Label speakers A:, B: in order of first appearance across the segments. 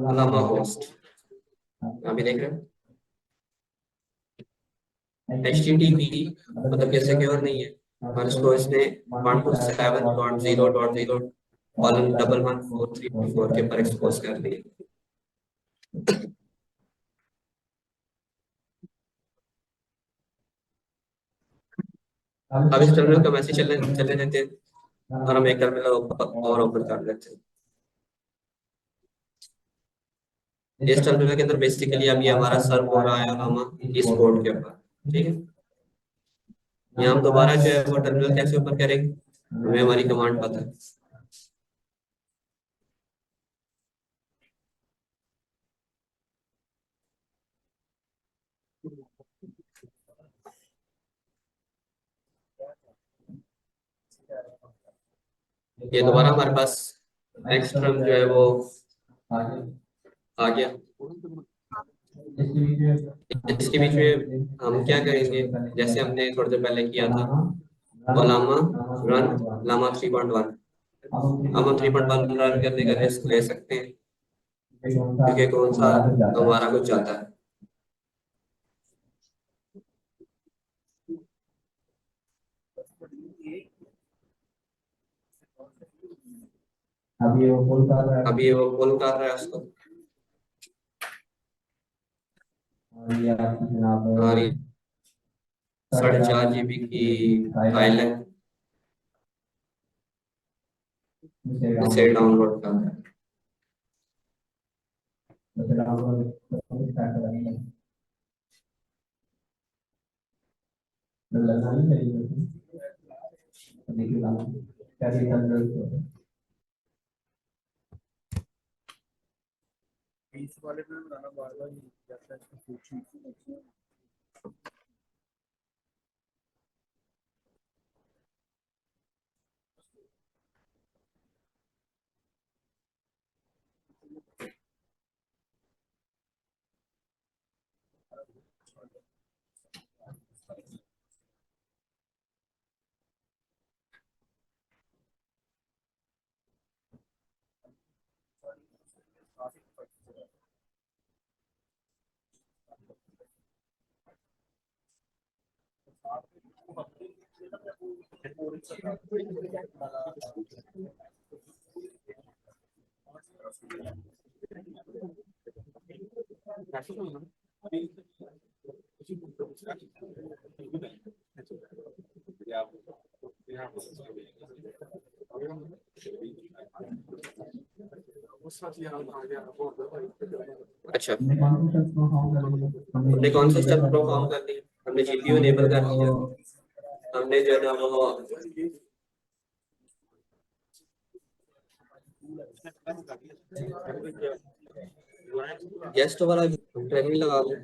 A: Lama host अभी देख रहे हैं। HTTP मतलब कैसे क्योर नहीं है, और इसको इसने 127.0.0:111434 के ऊपर एक्सपोज कर दिया। अब इस टर्मिनल का मैसेज चलने देते हैं और हम एक टर्मिनल और ओपन कर लेते हैं। इस टर्मिनल के अंदर बेसिकली अभी हमारा सर्व हो रहा है लामा इस पोर्ट के ऊपर, ठीक है। यहाँ हम दोबारा जो है वो टर्मिनल कैसे ओपन करेंगे, हमें हमारी कमांड पता है। ये दोबारा हमारे पास नेक्स्ट टर्म जो है वो आ गया। इसके बीच में हम क्या करेंगे, जैसे हमने थोड़ी देर पहले किया था, वो लामा रन लामा 3.1। अब हम 3.1 रन करने का रिस्क ले सकते हैं क्योंकि कौन सा हमारा कुछ जाता है। अभी वो पुल कर रहा है उसको, और ये 4.5 GB की फाइल है, इसे डाउनलोड करना है।
B: इस वाले पे बनाना बार बार ही जाता है, इसको सोचिए।
A: अच्छा, हमने कौन सा स्टेप परफॉर्म कर लिया, हमने GPU इनेबल कर लिया, हमने जो है ना वो गेस्ट वाला ट्रेनिंग लगा लो।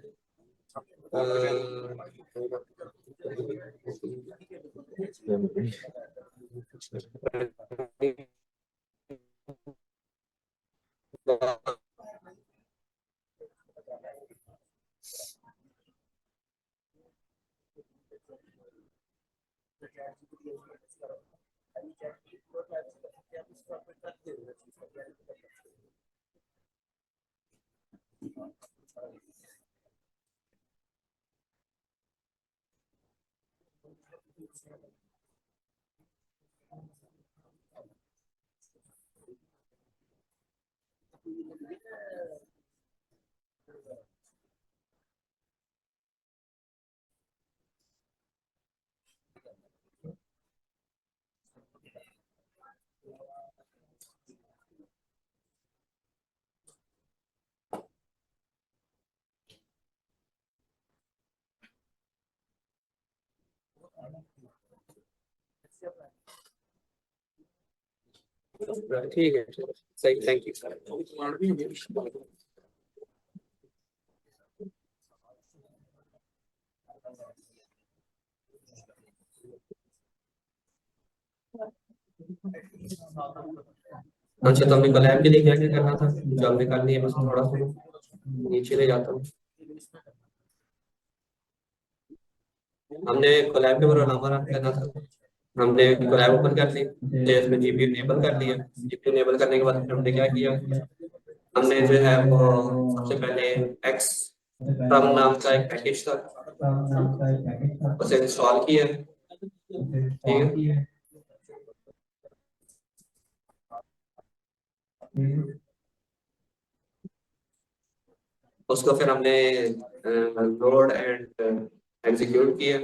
A: ठीक है, सही, थैंक यू सर। अच्छा, तो हमने कोलैब के लिए क्या क्या करना था, जो हमने कर लिया, बस थोड़ा सा नीचे ले जाता हूँ। हमने कोलैब के ऊपर नामा रन करना था, हमने कोलैब ओपन कर ली, तो इसमें GPU इनेबल कर लिया। GPU इनेबल करने के बाद हमने क्या किया, हमने जो है वो सबसे पहले एक्स ट्रम नाम का एक पैकेज था, उसे इंस्टॉल किया। ठीक है, उसको फिर हमने लोड एंड एग्जीक्यूट किया,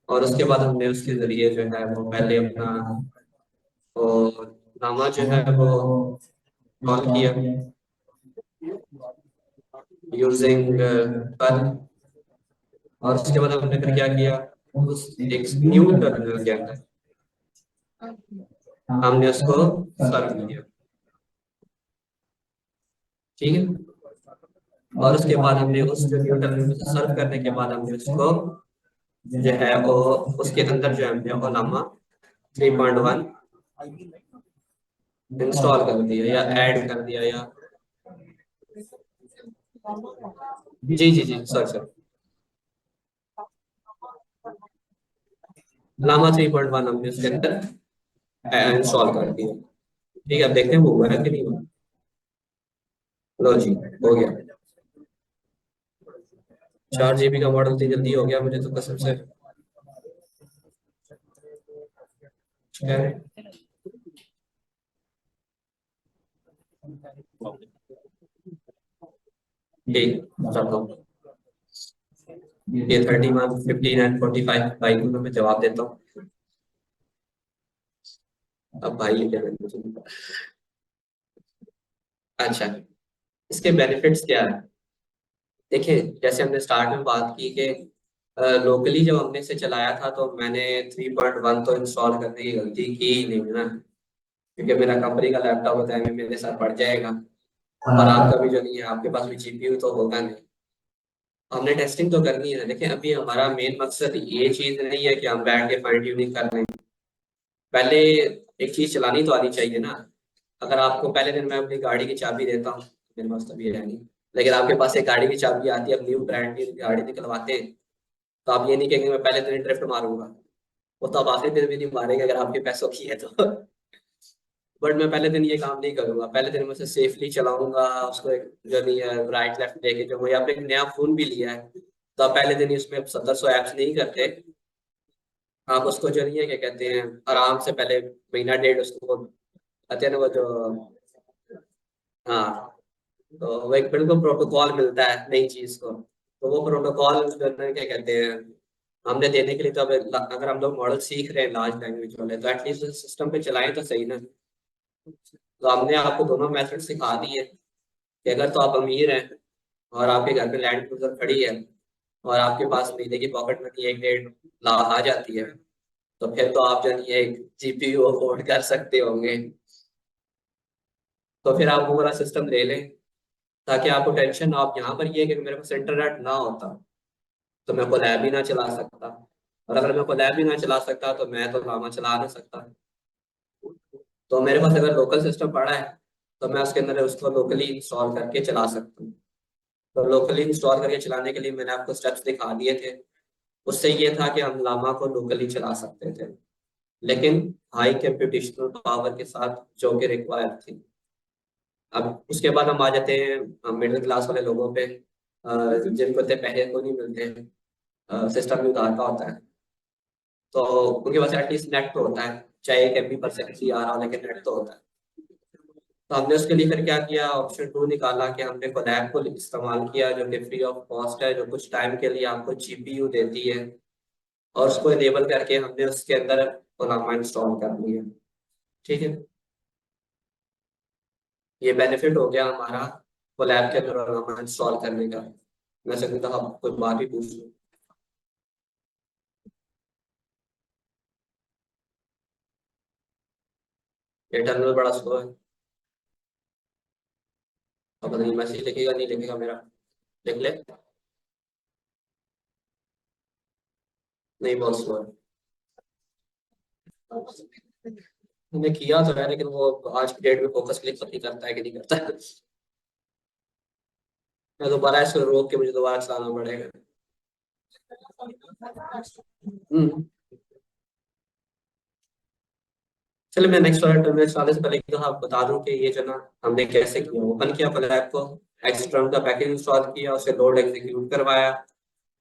A: और उसके बाद हमने उसके जरिए जो है वो पहले अपना वो नामा जो है वो कॉल किया यूजिंग पर, और उसके बाद हमने फिर क्या किया, उस एक न्यू टर्मिनल के अंदर हमने उसको सर्व किया। ठीक है, और उसके बाद हमने उस जो न्यू टर्मिनल से सर्व करने के बाद हमने उसको जो है वो उसके अंदर जो है हमने ओलामा 3.1 इंस्टॉल कर दिया या ऐड कर दिया या जी जी जी सर सर लामा 3.1 हमने उसके अंदर इंस्टॉल कर दिया। ठीक है, अब देखते हैं वो हुआ है कि नहीं हुआ। लो जी, हो गया। 4 GB का मॉडल इतनी जल्दी हो गया, मुझे तो कसम से खैर, ठीक करता हूँ। ये 31, 15 एंड 45 भाई को मैं जवाब देता हूँ। अब भाई ये क्या करना चाहिए? अच्छा, इसके बेनिफिट्स क्या है? देखिए, जैसे हमने स्टार्ट में बात की कि लोकली जब हमने इसे चलाया था तो मैंने 3.1 तो इंस्टॉल करने की गलती की ही नहीं ना, क्योंकि मेरा कंपनी का लैपटॉप होता है, मेरे साथ पड़ जाएगा। और आपका भी जो नहीं है, आपके पास भी जीपीयू तो होगा नहीं। हमने टेस्टिंग तो करनी है। देखिए, अभी हमारा मेन मकसद ये चीज नहीं है कि हम बैठ के फाइन ट्यूनिंग कर रहे हैं। पहले एक चीज चलानी तो आनी चाहिए ना। अगर आपको पहले दिन मैं अपनी गाड़ी की चाबी देता हूँ, मेरे पास तभी है नहीं, लेकिन आपके पास एक गाड़ी की चाबी आती है, अब न्यू ब्रांड की गाड़ी निकलवाते हैं, तो आप ये नहीं कहेंगे मैं पहले दिन ड्रिफ्ट मारूंगा। वो तो आप आखिरी दिन भी नहीं मारेंगे अगर आपके पैसों की है तो। बट मैं पहले दिन ये काम नहीं करूंगा, पहले दिन मैं उसे सेफली चलाऊंगा। उसको एक जो नहीं है राइट लेफ्ट देके, जो वही आपने एक नया फोन भी लिया है तो आप पहले दिन ही उसमें 1700 ऐप्स नहीं करते। आप उसको जो नहीं है क्या कहते हैं, आराम से पहले महीना डेढ़ उसको कहते हैं ना वो जो, हाँ, तो वो एक बिल्कुल प्रोटोकॉल मिलता है नई चीज को। तो वो प्रोटोकॉल जो है क्या कहते हैं, हमने देने के लिए तो अब अगर हम लोग मॉडल सीख रहे हैं लार्ज लैंग्वेज वाले, तो एटलीस्ट सिस्टम पे चलाएं तो सही ना। तो हमने आपको दोनों मेथड सिखा दिए कि अगर तो आप अमीर हैं और आपके घर पे लैंड क्रूजर खड़ी है और आपके पास महीने की पॉकेट मनी 1-1.5 लाख आ जाती है, तो फिर तो आप जो नहीं है एक जीपीयू अफोर्ड कर सकते होंगे। तो फिर आप वो वाला सिस्टम ले लें, ताकि आपको टेंशन, आप यहाँ पर ये है कि मेरे पास इंटरनेट ना होता तो मैं कोलैब ही ना चला सकता, और अगर मैं कोलैब ही ना चला सकता तो मैं तो लामा चला ना सकता। तो मेरे पास अगर लोकल सिस्टम पड़ा है तो मैं उसके अंदर उसको लोकली इंस्टॉल करके चला सकता हूँ। तो लोकली इंस्टॉल करके चलाने के लिए मैंने आपको स्टेप्स दिखा दिए थे। उससे ये था कि हम लामा को लोकली चला सकते थे, लेकिन हाई कंप्यूटेशनल पावर के साथ जो कि रिक्वायर्ड थी। अब उसके बाद हम आ जाते हैं मिडिल क्लास वाले लोगों पे, जिनको इतने पैसे को नहीं मिलते, सिस्टम भी उधार का होता है, तो उनके पास एटलीस्ट नेट तो होता है, चाहे 1 MB/s ही आ रहा हो, लेकिन नेट तो होता है। तो हमने उसके लिए फिर क्या किया, ऑप्शन 2 निकाला कि हमने कोलैब को इस्तेमाल किया, जो कि फ्री ऑफ कॉस्ट है, जो कुछ टाइम के लिए आपको जीपीयू देती है, और उसको इनेबल करके हमने उसके अंदर ओलामा इंस्टॉल कर लिया। ठीक है, ये बेनिफिट हो गया हमारा कोलैब के अंदर ओलामा इंस्टॉल करने का। मैं सकता तो आप कोई बात भी पूछ लो। ये टर्मिनल बड़ा स्लो है, अब पता नहीं मैसेज लिखेगा नहीं लिखेगा मेरा। लिख ले। नहीं, बहुत स्लो है। मैंने किया तो है, लेकिन वो आज की डेट में फोकस क्लिक नहीं करता है कि नहीं करता है। मैं दोबारा इसको रोक के मुझे दोबारा चलाना पड़ेगा। हम्म। चलिए मैं नेक्स्ट वाला टर्मिनल चलाने से पहले तो आप बता दूं कि ये जो ना हमने कैसे किया, ओपन किया कोलैब को, एक्सटर्नल का पैकेज इंस्टॉल किया, उसे लोड एग्जीक्यूट करवाया,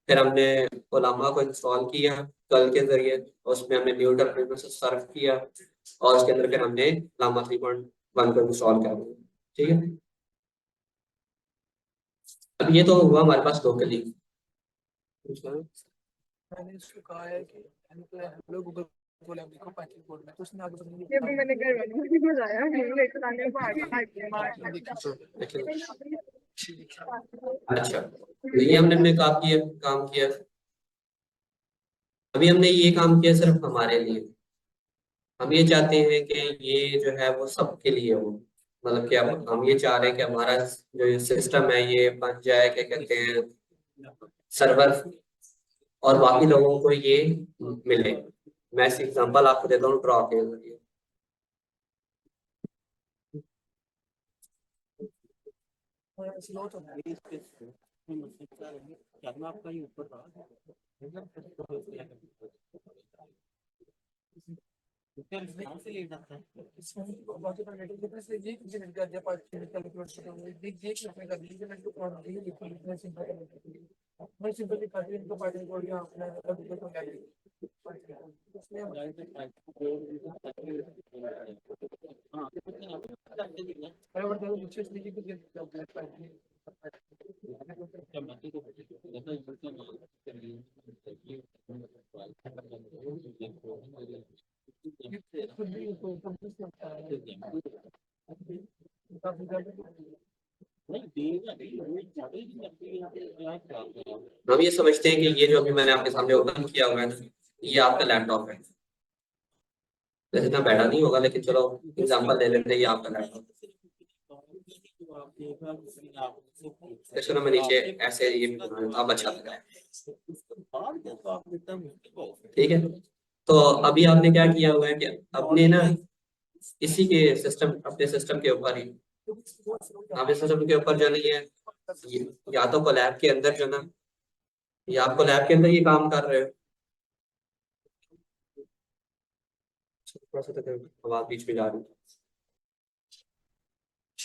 A: फिर हमने ओलामा को इंस्टॉल किया कल के जरिए, उसमें हमने न्यू टर्मिनल से सर्व किया, और उसके अंदर फिर हमने लामा 3.1 को इंस्टॉल कर दिया। ठीक है, अब ये तो हुआ हमारे पास लोकली।
B: मैंने इसको कहा है कि हेलो गूगल कोलैब लिखो पाइथन कोड में, तो उसने आगे पता नहीं
C: ये भी मैंने घर वालों को बुलाया लेकर आने को
A: अच्छा, तो ये हमने काम किया। अभी हमने ये काम किया सिर्फ हमारे लिए, हम ये चाहते हैं कि ये जो है वो सबके लिए हो। मतलब कि हम ये चाह रहे हैं कि हमारा जो ये सिस्टम है ये बन जाए, क्या कहते हैं, सर्वर, और बाकी लोगों को ये मिले। मैं इस एग्जांपल आपको देता हूँ ड्रॉ के जरिए।
B: स्लो तो है करना आपका ही ऊपर था। से ले जाता है इसमें बाकी पैरामीटर के से ये कुछ नहीं कर दिया पार्ट कैलकुलेट करते हुए देख अपने कर लीजिए मैं तो और ये लिखूं इतना सिंपल मैं सिंपल लिखा दिया इनको पार्ट कोड या अपना गूगल को क्या उसमें अरे वो तो नीचे से लिखी
A: हम ये समझते हैं कि ये जो अभी मैंने आपके सामने ओपन किया हुआ है ना, ये आपका लैपटॉप है। वैसे इतना बैठा नहीं होगा, लेकिन चलो एग्जांपल ले लेते हैं, ये आपका लैपटॉप। इसको ना मैं नीचे ऐसे ये अब अच्छा लग रहा है। ठीक है, तो अभी आपने क्या किया हुआ है कि अपने ना इसी के सिस्टम, अपने सिस्टम के ऊपर ही, अपने सिस्टम के ऊपर जो नहीं है, या तो कोलैब के अंदर जो ना, या आप कोलैब के अंदर ये काम कर रहे हो, थोड़ा सा तो आवाज बीच में जा रही है,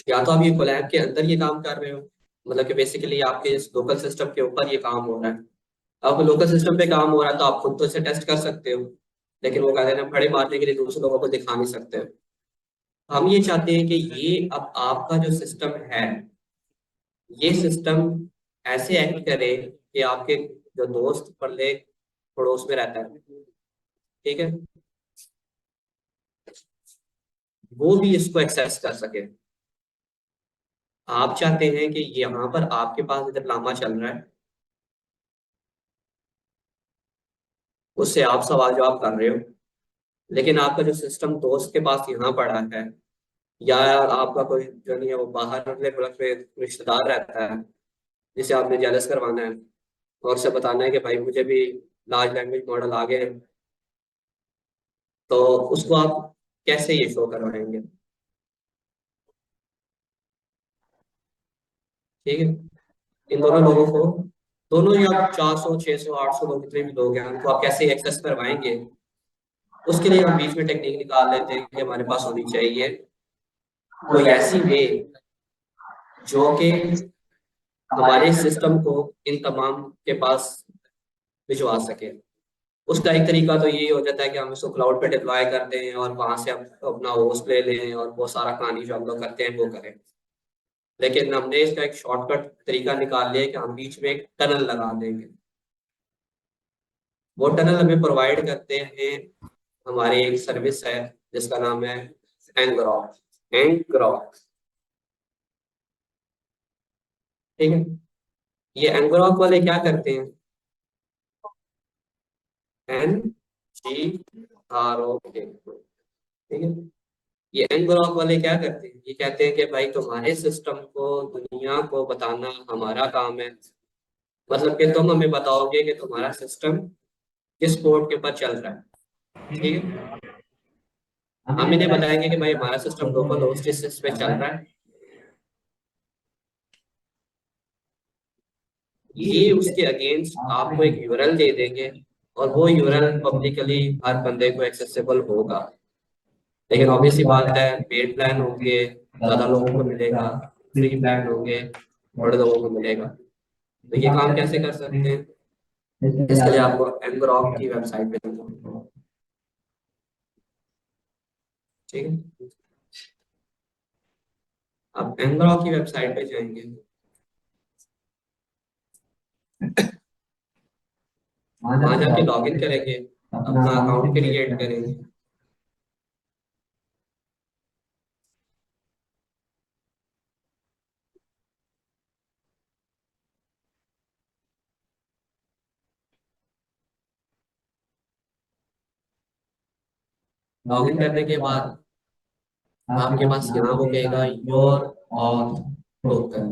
A: या तो आप ये कोलैब के अंदर ये काम कर रहे हो, मतलब कि बेसिकली आपके इस लोकल सिस्टम के ऊपर ये काम हो रहा है। अब लोकल सिस्टम पे काम हो रहा है तो आप खुद तो इसे टेस्ट कर सकते हो, लेकिन वो कहते हैं फड़े मारने के लिए दूसरे लोगों को दिखा नहीं सकते हो। हम ये चाहते हैं कि ये अब आपका जो सिस्टम है, ये सिस्टम ऐसे एक्ट करे कि आपके जो दोस्त परले पड़ोस में रहता है, ठीक है, वो भी इसको एक्सेस कर सके। आप चाहते हैं कि यहाँ पर आपके पास इधर लामा चल रहा है, उससे आप सवाल जवाब कर रहे हो, लेकिन आपका जो सिस्टम दोस्त के पास यहाँ पड़ा है, या आपका कोई जो नहीं है वो बाहर अगले मुल्क में रिश्तेदार रहता है, जिसे आपने जेलस करवाना है और उसे बताना है कि भाई मुझे भी लार्ज लैंग्वेज मॉडल आ गए हैं, तो उसको आप कैसे ये शो करवाएंगे। ठीक है, इन दोनों लोगों को, दोनों ही आप 400 600 800 लोग, जितने भी लोग हैं उनको आप कैसे एक्सेस करवाएंगे। उसके लिए हम बीच में टेक्निक निकाल लेते हैं कि हमारे पास होनी चाहिए कोई ऐसी वे जो कि हमारे सिस्टम को इन तमाम के पास भिजवा सके। उसका एक तरीका तो यही हो जाता है कि हम इसको क्लाउड पे डिप्लॉय करते हैं और वहां से हम अपना होस्ट ले लें और वो सारा कहानी जो हम लोग करते हैं वो करें। लेकिन हमने इसका एक शॉर्टकट तरीका निकाल लिया कि हम बीच में एक टनल लगा देंगे। वो टनल हमें प्रोवाइड करते हैं, हमारी एक सर्विस है जिसका नाम है एंग्रॉक। एंग्रॉक, ठीक है, ये एंग्रॉक वाले क्या करते हैं, NGROK, ठीक है, ये एंग्रॉक वाले क्या करते हैं, ये कहते हैं कि भाई तुम्हारे सिस्टम को दुनिया को बताना हमारा काम है। मतलब कि तुम हमें बताओगे कि तुम्हारा सिस्टम किस पोर्ट के ऊपर चल रहा है, ठीक है, हम इन्हें बताएंगे कि भाई हमारा सिस्टम लोकल होस्ट इस पे चल रहा है। ये उसके अगेंस्ट आपको एक यूआरएल दे देंगे और वो यूआरएल पब्लिकली हर बंदे को एक्सेसिबल होगा। लेकिन ऑब्वियसली बात है, पेड प्लान होंगे ज्यादा लोगों को मिलेगा, फ्री प्लान होंगे थोड़े लोगों को मिलेगा। तो ये काम कैसे कर सकते हैं? इसके लिए आपको एंग्रॉक की वेबसाइट पे जाना होगा। ठीक है, आप एंग्रॉक की वेबसाइट पे जाएंगे, वहां जाके लॉग इन करेंगे, अपना अकाउंट क्रिएट करेंगे। लॉग इन करने के बाद आपके पास यहाँ वो कहेगा योर ऑथ टोकन।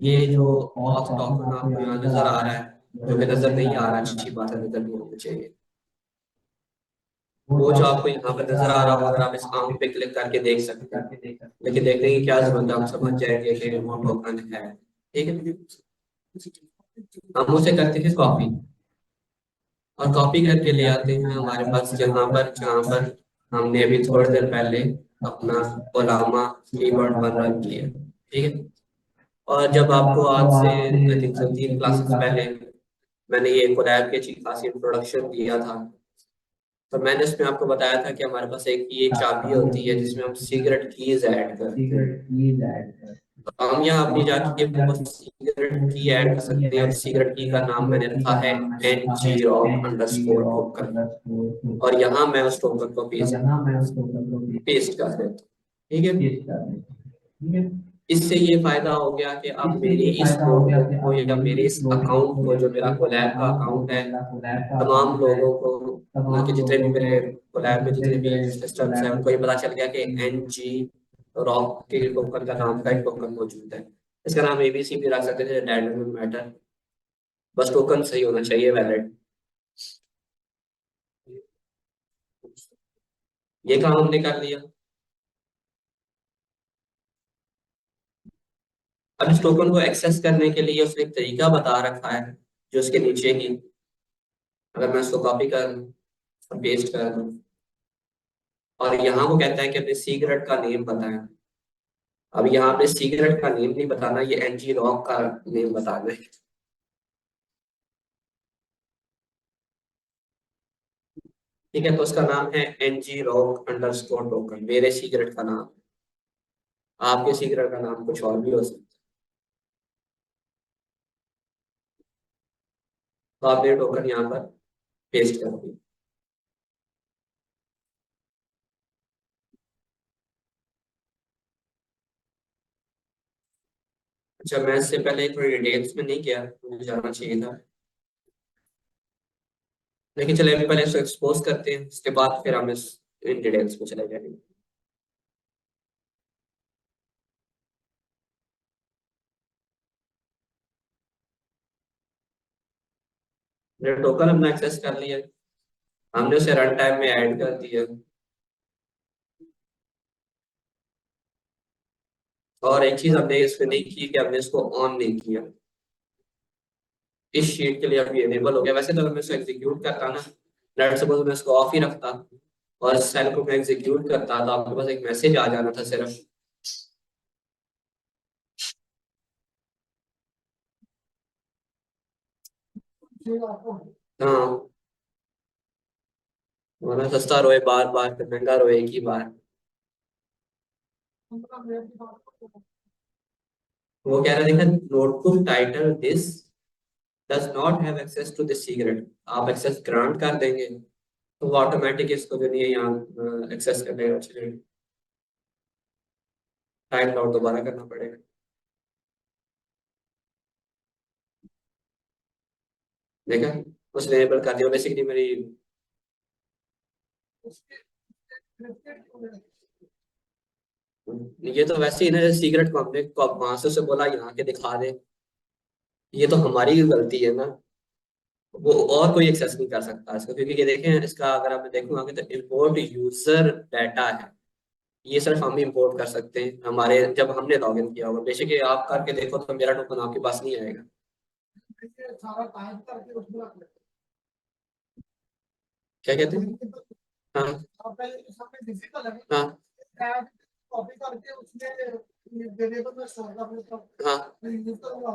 A: ये जो ऑथ टोकन आपको यहाँ नजर आ रहा है, जो कि नजर नहीं आ रहा, अच्छी बात है, नजर नहीं होना चाहिए। वो जो आपको यहाँ पे नजर आ रहा होगा, अगर आप इस अकाउंट पे क्लिक करके देख सकते हैं, लेकिन देखने की क्या जरूरत है, हम समझ जाएंगे कि वो टोकन है। ठीक है, हम उसे करते हैं कॉपी, और कॉपी करके ले आते हैं हमारे पास, जहाँ पर हमने अभी थोड़ी देर पहले अपना ओलामा 3.1 रन किया। ठीक है, और जब आपको आज से आई थिंक 3 क्लासेस पहले मैंने ये कोलैब की अच्छी खासी इंट्रोडक्शन दिया था, तो मैंने इसमें आपको बताया था कि हमारे पास एक ये चाबी होती है जिसमें हम सीक्रेट कीज ऐड करते हैं। तो हम यहाँ अपनी जाके वो सीक्रेट की ऐड कर सकते हैं, और सीक्रेट की का नाम मैंने रखा है NGROC_टोकन, और यहाँ मैं उस टोकन को पेस्ट कर देता हूँ। ठीक है, इससे ये फायदा हो गया कि अब मेरी इस नोटबुक को या मेरे इस अकाउंट को, जो मेरा कोलैब का अकाउंट है, तमाम लोगों को, ना कि जितने भी मेरे कोलैब में जितने भी सिस्टम्स हैं, उनको ये पता चल गया कि NG_ROC के टोकन का नाम का एक टोकन मौजूद है। इसका नाम ABC भी रख सकते थे, दैट डजंट मैटर, बस टोकन सही होना चाहिए, वैलिड। ये काम हमने कर लिया। अब इस टोकन को एक्सेस करने के लिए उसने एक तरीका बता रखा है, जो उसके नीचे ही, अगर मैं उसको कॉपी कर दूं, पेस्ट कर दूं, और यहाँ वो कहता है कि अपने सीक्रेट का नेम बताएं। अब यहाँ पे सीक्रेट का नेम नहीं बताना, ये NG_ROC का नेम बताना है। ठीक है, तो उसका नाम है NG_ROC_टोकन, मेरे सीक्रेट का नाम। आपके सीक्रेट का नाम कुछ और भी हो सकता है। तो आपने टोकन यहाँ पर पेस्ट कर दिया। अच्छा, मैं इससे पहले थोड़ी डिटेल्स में नहीं गया, मुझे जाना चाहिए था, लेकिन चले अभी पहले इसको एक्सपोज करते हैं, उसके बाद फिर हम इस इन डिटेल्स में चले जाएंगे। टोकन हमने एक्सेस कर लिया, हमने उसे रन टाइम में ऐड कर दिया, और एक चीज हमने इसमें नहीं की कि हमने इसको ऑन नहीं किया। इस शीट के लिए अभी एनेबल हो गया। वैसे तो अगर मैं इसको एग्जीक्यूट करता ना, लेट्स सपोज मैं इसको ऑफ ही रखता और इस सेल को मैं एग्जीक्यूट करता, तो आपके पास एक मैसेज आ जाना था सिर्फ। हाँ, वरना सस्ता रोए बार बार, फिर महंगा रोए एक ही बार। वो कह रहा है, देखा, notebook title this does not have access to this secret. आप एक्सेस ग्रांट कर देंगे तो वो ऑटोमेटिक इसको जो नहीं है यहाँ एक्सेस कर लेगा। चलिए, टाइम आउट दोबारा करना पड़ेगा। देखा, उसने एनेबल कर दिया बेसिकली मेरी। ये तो वैसे ही ना, सीक्रेट को हमने वहां से उसे बोला यहाँ के दिखा दे, ये तो हमारी गलती है ना। वो और कोई एक्सेस नहीं कर सकता इसको, क्योंकि ये देखें, इसका अगर आप देखूँ आगे, तो इम्पोर्ट यूजर डाटा है, ये सिर्फ हम ही इम्पोर्ट कर सकते हैं हमारे, जब हमने लॉग इन किया होगा। बेशक ये आप करके देखो तो मेरा टोकन आपके पास नहीं आएगा। क्या कहते हैं? हाँ
B: आप पहले इसमें डिजिटल है
A: हाँ
B: ऐप कॉपी करके उसमें वेरिएबल में स्टोर कर लेता हूँ
A: हाँ
B: तो यूज करूंगा।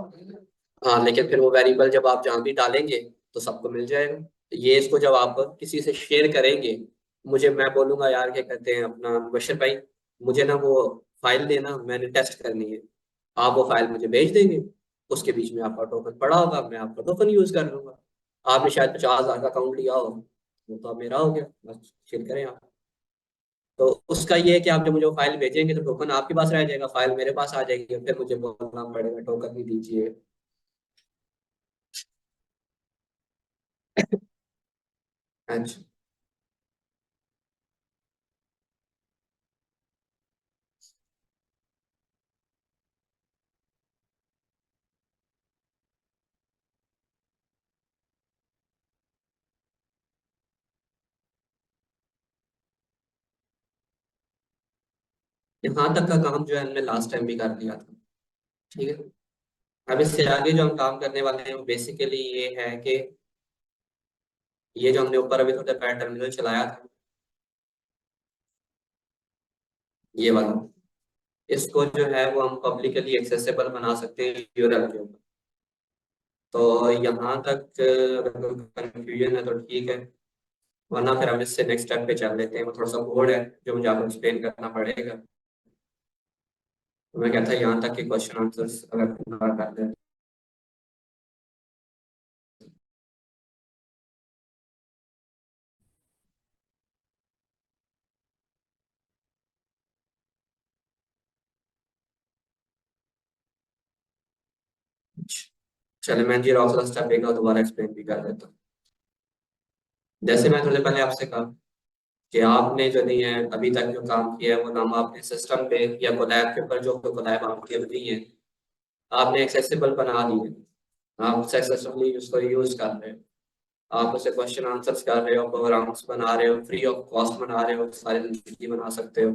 A: हाँ, लेकिन फिर वो वेरिएबल जब आप जहाँ भी डालेंगे तो सबको मिल जाएगा। ये इसको जब आप किसी से शेयर करेंगे, मुझे मैं बोलूंगा यार क्या कहते हैं अपना मुबशर भाई, मुझे ना वो फाइल देना, मैंने टेस्ट करनी है। आप वो फाइल मुझे भेज देंगे, उसके बीच में आपका टोकन पड़ा होगा, मैं आपका टोकन यूज कर लूंगा। आपने शायद 50,000 का अकाउंट लिया हो, वो तो अब मेरा हो गया, बस शेयर करें आप। तो उसका ये है कि आप जब मुझे वो फाइल भेजेंगे तो टोकन आपके पास रह जाएगा, फाइल मेरे पास आ जाएगी, फिर मुझे बोलना पड़ेगा टोकन भी दीजिए। अच्छा। यहाँ तक का काम जो है हमने लास्ट टाइम भी कर लिया था। ठीक है। अब इससे आगे जो हम काम करने वाले हैं वो बेसिकली ये है कि ये जो हमने ऊपर अभी थोड़ा पहले टर्मिनल चलाया था, ये वाला, इसको जो है वो हम पब्लिकली एक्सेसिबल बना सकते हैं यूआरएल के ऊपर। तो यहाँ तक अगर कंफ्यूजन है तो ठीक है, वरना फिर हम इससे नेक्स्ट स्टेप पे चल लेते हैं। वो थोड़ा सा कोड है जो मुझे आपको एक्सप्लेन करना पड़ेगा। तो मैं कहता यहाँ तक के क्वेश्चन आंसर्स अगर पूरा कर लें। चले मैं जी रॉक्स स्टेप एक और दोबारा एक्सप्लेन भी कर देता हूँ। जैसे मैं थोड़े पहले आपसे कहा कि आपने जो नहीं है अभी तक जो काम किया है वो नाम आपने सिस्टम पे या कोलैब के ऊपर जो कोलैब आपकी बनी है आपने एक्सेसिबल बना दी है। आप सक्सेसफुली उसको यूज कर रहे हो, आप उसे क्वेश्चन आंसर्स कर रहे हो, प्रोग्राम्स बना रहे हो, फ्री ऑफ कॉस्ट बना रहे हो, सारी जिंदगी बना सकते हो।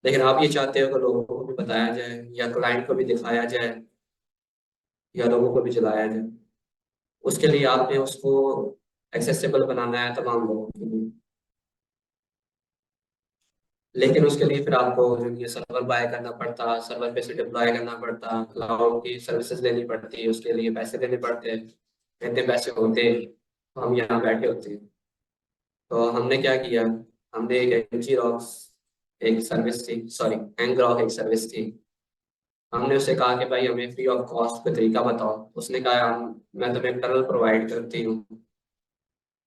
A: लेकिन आप ये चाहते हो कि लोगों को भी बताया जाए या क्लाइंट को भी दिखाया जाए या लोगों को भी चलाया जाए। उसके लिए आपने उसको एक्सेसिबल बनाना है तमाम लोगों के लिए। लेकिन उसके लिए फिर आपको जो ये सर्वर बाय करना पड़ता, सर्वर पे से डिप्लॉय करना पड़ता, क्लाउड की सर्विसेज लेनी पड़ती, उसके लिए पैसे देने पड़ते हैं। इतने पैसे होते हैं तो हम यहाँ बैठे होते हैं। तो हमने क्या किया, हमने एक एनजीरॉक्स एक सर्विस थी, सॉरी एंग्रॉक एक सर्विस थी। हमने उससे कहा कि भाई हमें फ्री ऑफ कॉस्ट कोई तरीका बताओ। उसने कहा मैं तुम्हें एक टनल प्रोवाइड करती हूँ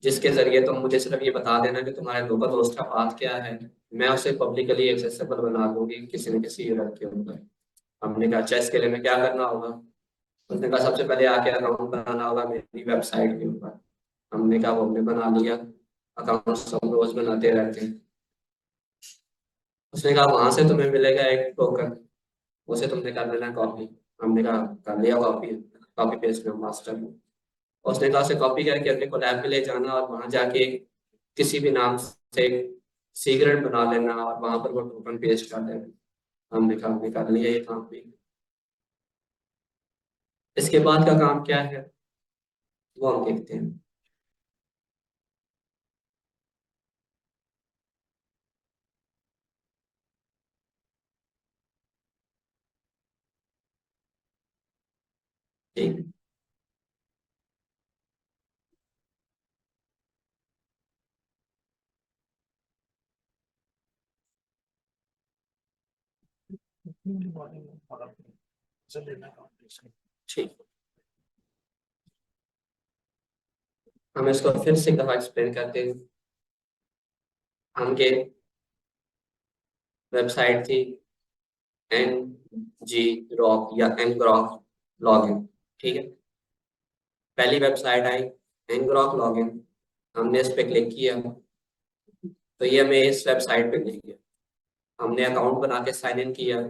A: जिसके जरिए तुम मुझे सिर्फ ये बता देना कि तुम्हारे दो का दोस्त का पाथ क्या है, मैं उसे पब्लिकली एक्सेसिबल बना दूंगी किसी न किसी यूआरएल के ऊपर। हमने कहा अच्छा इसके लिए हमें क्या करना होगा। उसने कहा सबसे पहले आके अकाउंट बनाना होगा मेरी वेबसाइट के ऊपर। हमने कहा वो हमने बना लिया, अकाउंट सब रोज बनाते रहते हैं। उसने कहा वहां से तुम्हें मिलेगा एक टोकन, उसे तुमने कर लेना कॉपी। हमने कहा कर लिया कॉपी, कॉपी पेस्ट में मास्टर में। उसने कहा उसे कॉपी करके अपने को लैब में ले जाना और वहां जाके किसी भी नाम से सीक्रेट बना लेना और वहां पर वो टोकन पेस्ट कर देना। हमने कहा हमने कर लिया ये काम भी। इसके बाद का काम क्या है वो हम देखते हैं। ठीक है। ठीक। हम इसको फिर से कहा एक्सप्लेन करते हैं। हम के वेबसाइट थी एन जी रॉक या एनग्रॉक लॉगिन। ठीक है। पहली वेबसाइट आई एनग्रॉक लॉगिन। हमने इस पे क्लिक किया तो ये हमें इस वेबसाइट पे ले गया। हमने अकाउंट बना के साइन इन किया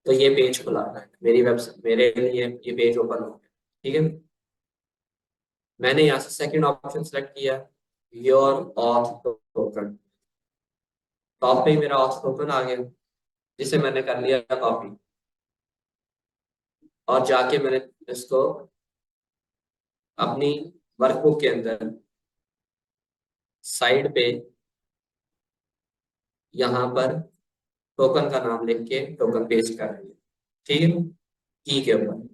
A: तो ये पेज खुला है, मेरी वेबसाइट मेरे लिए ये पेज ओपन हो गया। ठीक है। मैंने यहाँ से सेकंड ऑप्शन सेलेक्ट किया, योर ऑथ टोकन। टॉप पे ही मेरा ऑथ टोकन आ गया जिसे मैंने कर लिया कॉपी और जाके मैंने इसको अपनी वर्कबुक के अंदर साइड पे यहाँ पर टोकन का नाम लिख के टोकन पेस्ट करेंगे। ठीक है, की के ऊपर।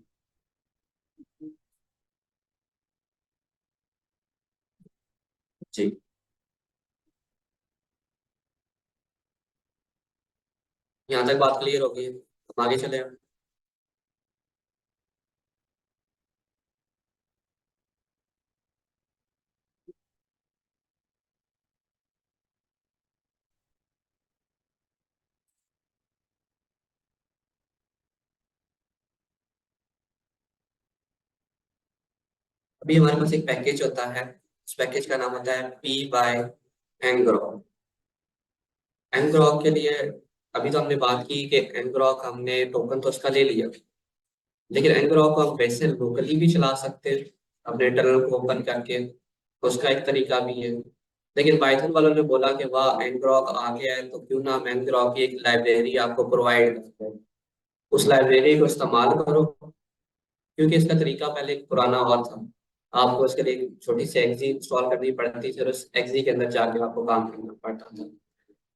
A: जी, यहाँ तक बात क्लियर होगी, हम आगे चले। अभी हमारे पास एक पैकेज होता है, उस पैकेज का नाम होता है पी बाय ngrok। ngrok के लिए अभी तो हमने बात की कि ngrok हमने टोकन तो उसका ले लिया, लेकिन ngrok को हम वैसे लोकली भी चला सकते हैं अपने टर्मिनल को ओपन करके, उसका एक तरीका भी है। लेकिन पाइथन वालों ने बोला कि वाह ngrok आ गया है तो क्यों ना हम ngrok की एक लाइब्रेरी आपको प्रोवाइड करते हैं, उस लाइब्रेरी को इस्तेमाल करो। क्योंकि इसका तरीका पहले एक पुराना और था, आपको इसके लिए एक छोटी सी एक्जी इंस्टॉल करनी पड़ती थी और उस एक्जी के अंदर जाके आपको काम करना पड़ता था।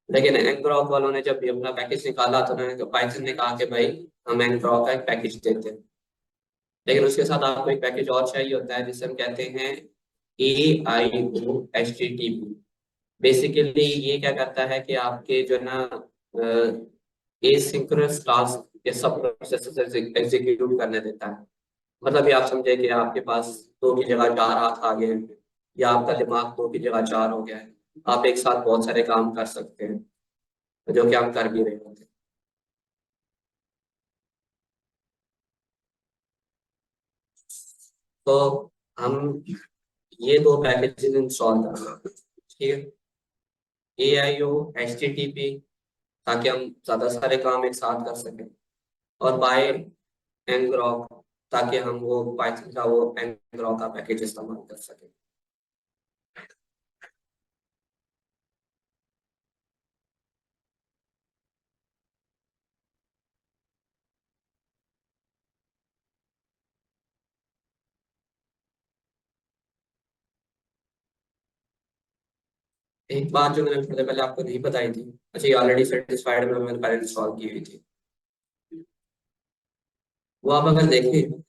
A: लेकिन ngrok वालों ने जब ये अपना पैकेज निकाला तो उन्होंने पाइथन ने कहा कि भाई हम ngrok का एक पैकेज देते हैं, लेकिन उसके साथ आपको एक पैकेज और चाहिए होता है जिसे हम कहते हैं AIOHTTP। बेसिकली ये क्या करता है कि आपके जो है ना एसिंक्रोनस टास्क के सब प्रोसेस एग्जीक्यूट करने देता है। मतलब ये आप समझे कि आपके पास दो की जगह चार हाथ आ गए हैं, या आपका दिमाग दो की जगह चार हो गया है, आप एक साथ बहुत सारे काम कर सकते हैं, जो कि हम कर भी रहे होते हैं। तो हम ये दो पैकेजेस इंस्टॉल कर रहे हैं, ठीक है। AIOHTTP ताकि हम ज्यादा सारे काम एक साथ कर सकें, और बाय ngrok ताकि हम वो पाइथन का वो ngrok का पैकेज इस्तेमाल कर सकें। एक बात जो मैंने थोड़े पहले आपको नहीं बताई थी, अच्छा ये ऑलरेडी सेटिस्फाइड में मैंने पहले इंस्टॉल की हुई थी, वो आप अगर देखें।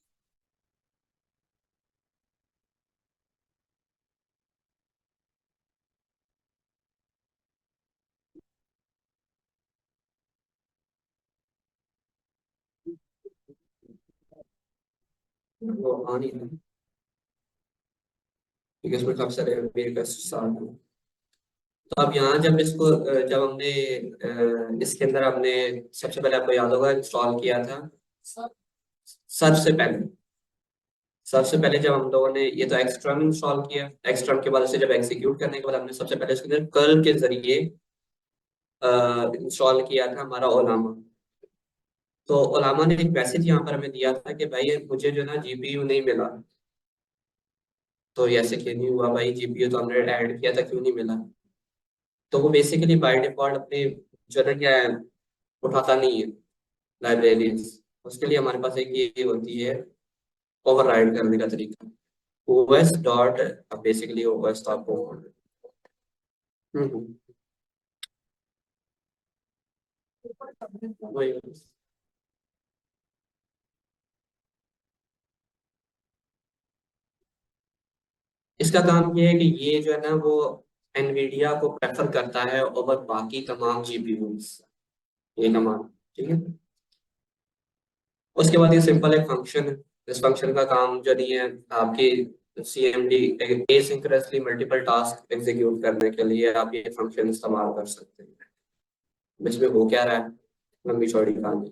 A: वो आ नहीं रहा क्योंकि उसमें काफी सारे रिक्वेस्ट साथ हैं। तो अब यहाँ जब इसको जब हमने इसके अंदर हमने सबसे पहले आपको याद होगा इंस्टॉल किया था, सबसे पहले सबसे पहले जब हम लोगों ने ये तो एक्सट्रम इंस्टॉल किया, एक्सट्रम के बाद से जब एग्जीक्यूट करने के बाद हमने सबसे पहले इसके अंदर कर्ल के जरिए इंस्टॉल किया था हमारा ओलामा। तो ओलामा ने एक मैसेज यहाँ पर हमें दिया था कि भाई मुझे जो ना जीपीयू नहीं मिला। तो ये ऐसे क्यों नहीं हुआ भाई, जीपीयू तो हमने ऐड किया था, क्यों नहीं मिला। तो वो बेसिकली बाय डिफॉल्ट अपने जो है क्या है, उठाता नहीं है लाइब्रेरीज। उसके लिए हमारे पास एक ये होती है ओवरराइड करने का तरीका, OS dot, basically OS dot वही। इसका काम ये है कि ये जो है ना वो एनवीडिया को प्रेफर करता है ओवर बाकी तमाम जीपीयूज, ये कमांड। ठीक है, उसके बाद ये सिंपल एक फंक्शन है। इस फंक्शन का काम जो नहीं है आपकी CMD asynchronously multiple task execute करने के लिए आप ये फंक्शन इस्तेमाल कर सकते हैं। इसमें हो क्या रहा है, लंबी चौड़ी कहानी,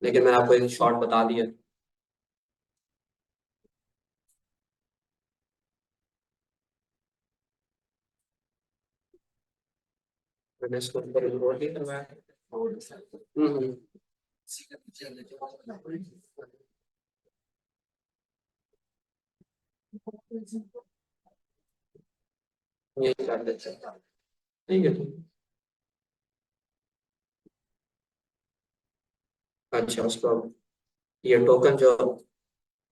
A: लेकिन मैंने आपको इन शॉर्ट बता दिया। मैंने इसको ऊपर इन्वोट नहीं करवाया। हम्म। ये कर देते हैं। ठीक है, ठीक है। अच्छा उसको ये टोकन जो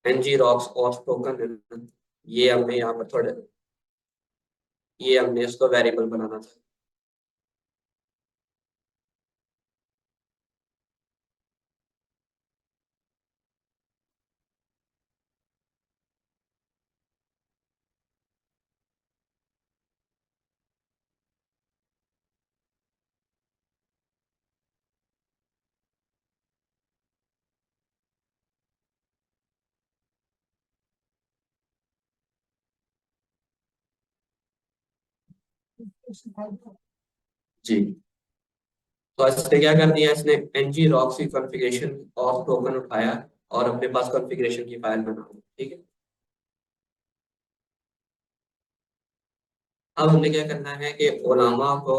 A: एनजी रॉक्स और टोकन है ना, ये हमने यहाँ पर थोड़े, ये हमने इसको वेरिएबल बनाना था। जी, तो इसने क्या कर दिया, इसने एनजी रॉक्स की कॉन्फ़िगरेशन और टोकन उठाया और अपने पास कॉन्फ़िगरेशन की फाइल बना दी, ठीक है। अब हमें क्या करना है कि ओलामा को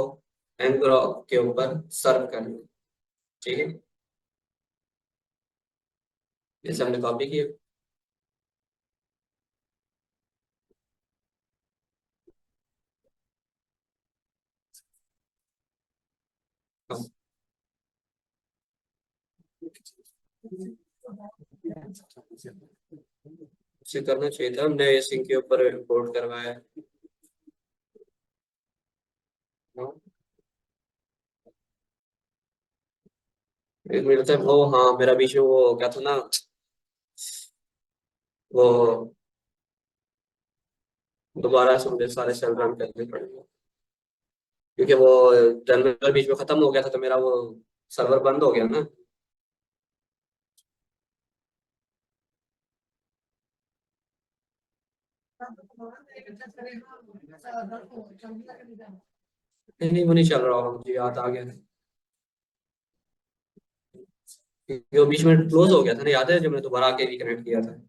A: ngrok के ऊपर सर्व करना है, ठीक है। जैसे हमने कॉपी किया, उसे करना चाहिए था, हमने सिंक के ऊपर इंपोर्ट करवाया। एक मिनट तक वो, हाँ मेरा बीच में वो हो गया था ना, वो दोबारा से मुझे सारे सेल रन करने पड़ेंगे, क्योंकि वो टर्मिनल बीच में खत्म हो गया था, तो मेरा वो सर्वर बंद हो गया ना। नहीं नहीं, वो नहीं चल रहा होगा, मुझे याद आ गया, क्योंकि वो बीच में क्लोज हो गया था ना, याद है जब मैंने दोबारा आके रिकनेक्ट किया था।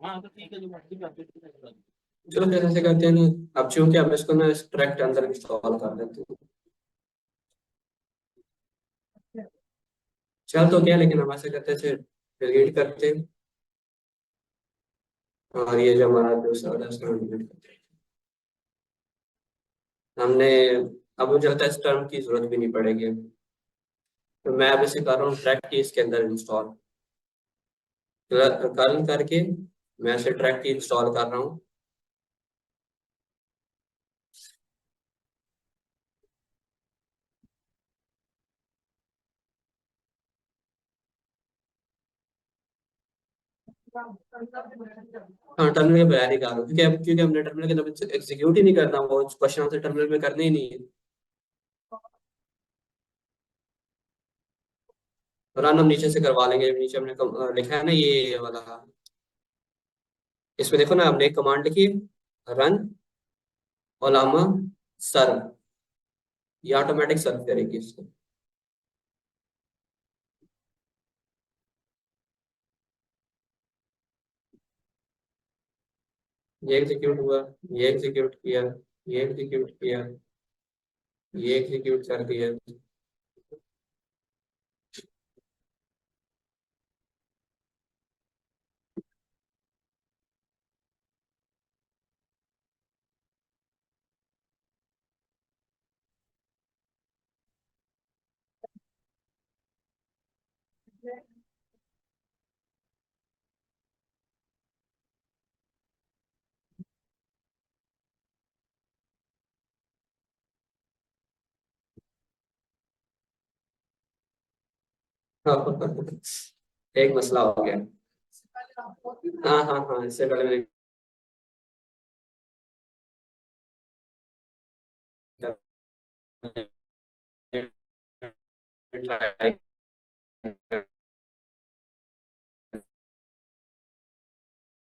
B: हाँ तो ठीक है, जो मर्जी कर दो।
A: चलो फिर ऐसे करते हैं ना, अब चूंकि हम इसको ना ट्रैक के अंदर इंस्टॉल कर देते हैं। चल तो क्या, लेकिन हम ऐसे करते थे, डिलीट करते हैं, और ये जो हमारा दूसरा वाला इसको डिलीट करते हैं। हमने, अब मुझे लगता है इस टर्म की जरूरत भी नहीं पड़ेगी, तो मैं अब इसे कर रहा हूँ ट्रैक की इसके अंदर इंस्टॉल, कल करके मैं इसे ट्रैक की इंस्टॉल कर रहा हूँ। हाँ, टर्मिनल के बगैर ही कर रहा हूँ, क्योंकि हमने टर्मिनल के अंदर एग्जीक्यूट ही नहीं करना, वो क्वेश्चन से टर्मिनल में करने ही नहीं है। रन हम नीचे से करवा लेंगे, नीचे हमने लिखा है ना ये वाला, इसमें देखो ना, हमने एक कमांड लिखी, रन ओलामा सर्व, ये ऑटोमेटिक सर्व करेगी इसको। ये एग्जीक्यूट हुआ, ये एग्जीक्यूट किया, ये एग्जीक्यूट किया, ये एग्जीक्यूट कर दिया। एक मसला हो गया। हाँ हाँ हाँ, इससे पहले मैंने ट्राई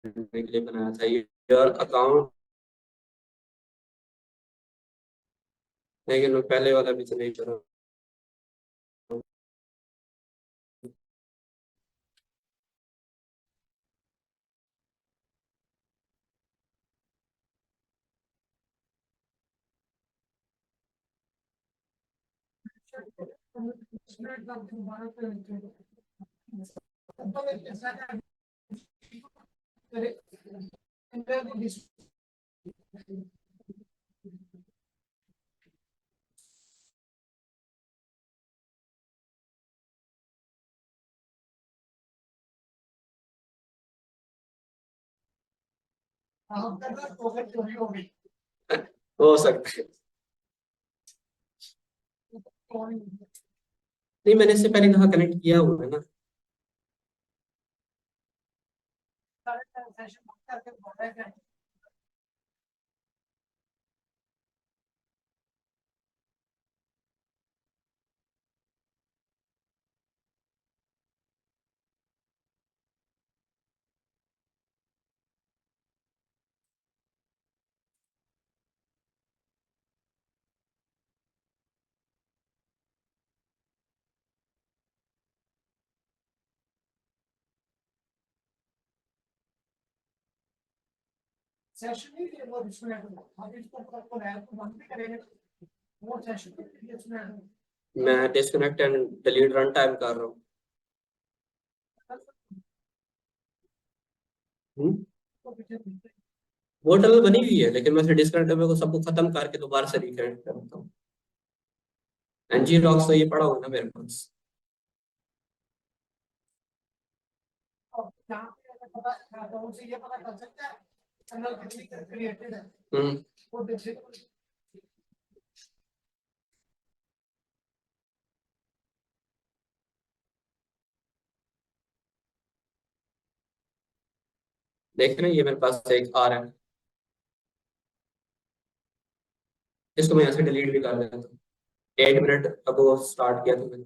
A: करने के लिए बनाया था, योर अकाउंट, लेकिन वो पहले वाला भी तो नहीं चला। हो सकता है। नहीं, मैंने इससे पहले कहा कनेक्ट किया हुआ है ना।
B: सेशन नहीं है वो इसमें अब इसको आपको लैब को बंद भी करेंगे वो सेशन इसमें
A: मैं disconnect and delete run time कर रहा हूँ। वो टनल बनी हुई है, लेकिन मैं इसे डिस्कनेक्ट को सबको खत्म करके दोबारा से रिकनेक्ट करता हूँ। एनजी रॉक्स तो ये पड़ा हुआ ना मेरे पास।
B: ये पता कर सकता है चैनल कितनी क्रिएटेड है
A: हम्म।
B: वो देखिए
A: देख रहे हैं, ये मेरे पास एक आ रहा है। इसको मैं यहाँ से डिलीट भी कर देता हूँ। 8 मिनट अगो स्टार्ट किया था मैंने।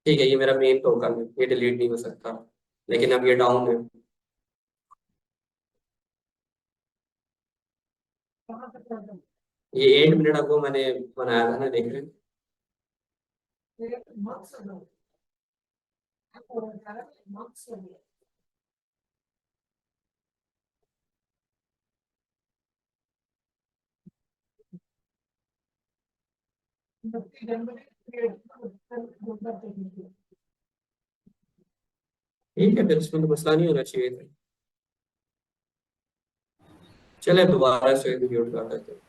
A: ठीक है, ये मेरा मेन टोकन है, ये डिलीट नहीं हो सकता, लेकिन अब ये डाउन है। ये 8 मिनट अगो मैंने बनाया था ना, देख रहे हैं। ठीक है, फिर उसमें तो मसला नहीं होना चाहिए था। चले दोबारा से एग्जीक्यूट कर देते हैं।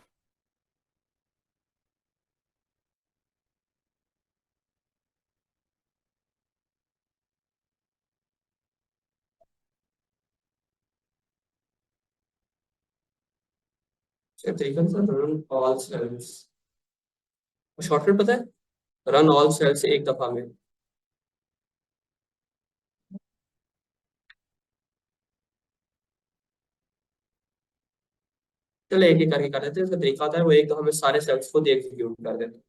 A: तरीका से रन ऑल सेल्स, शॉर्टकट पता है, रन ऑल सेल्स एक दफा में। चलो एक एक करके कर देते हैं। इसका तरीका होता है, वो एक दफा में सारे सेल्स को एग्जीक्यूट कर देते हैं।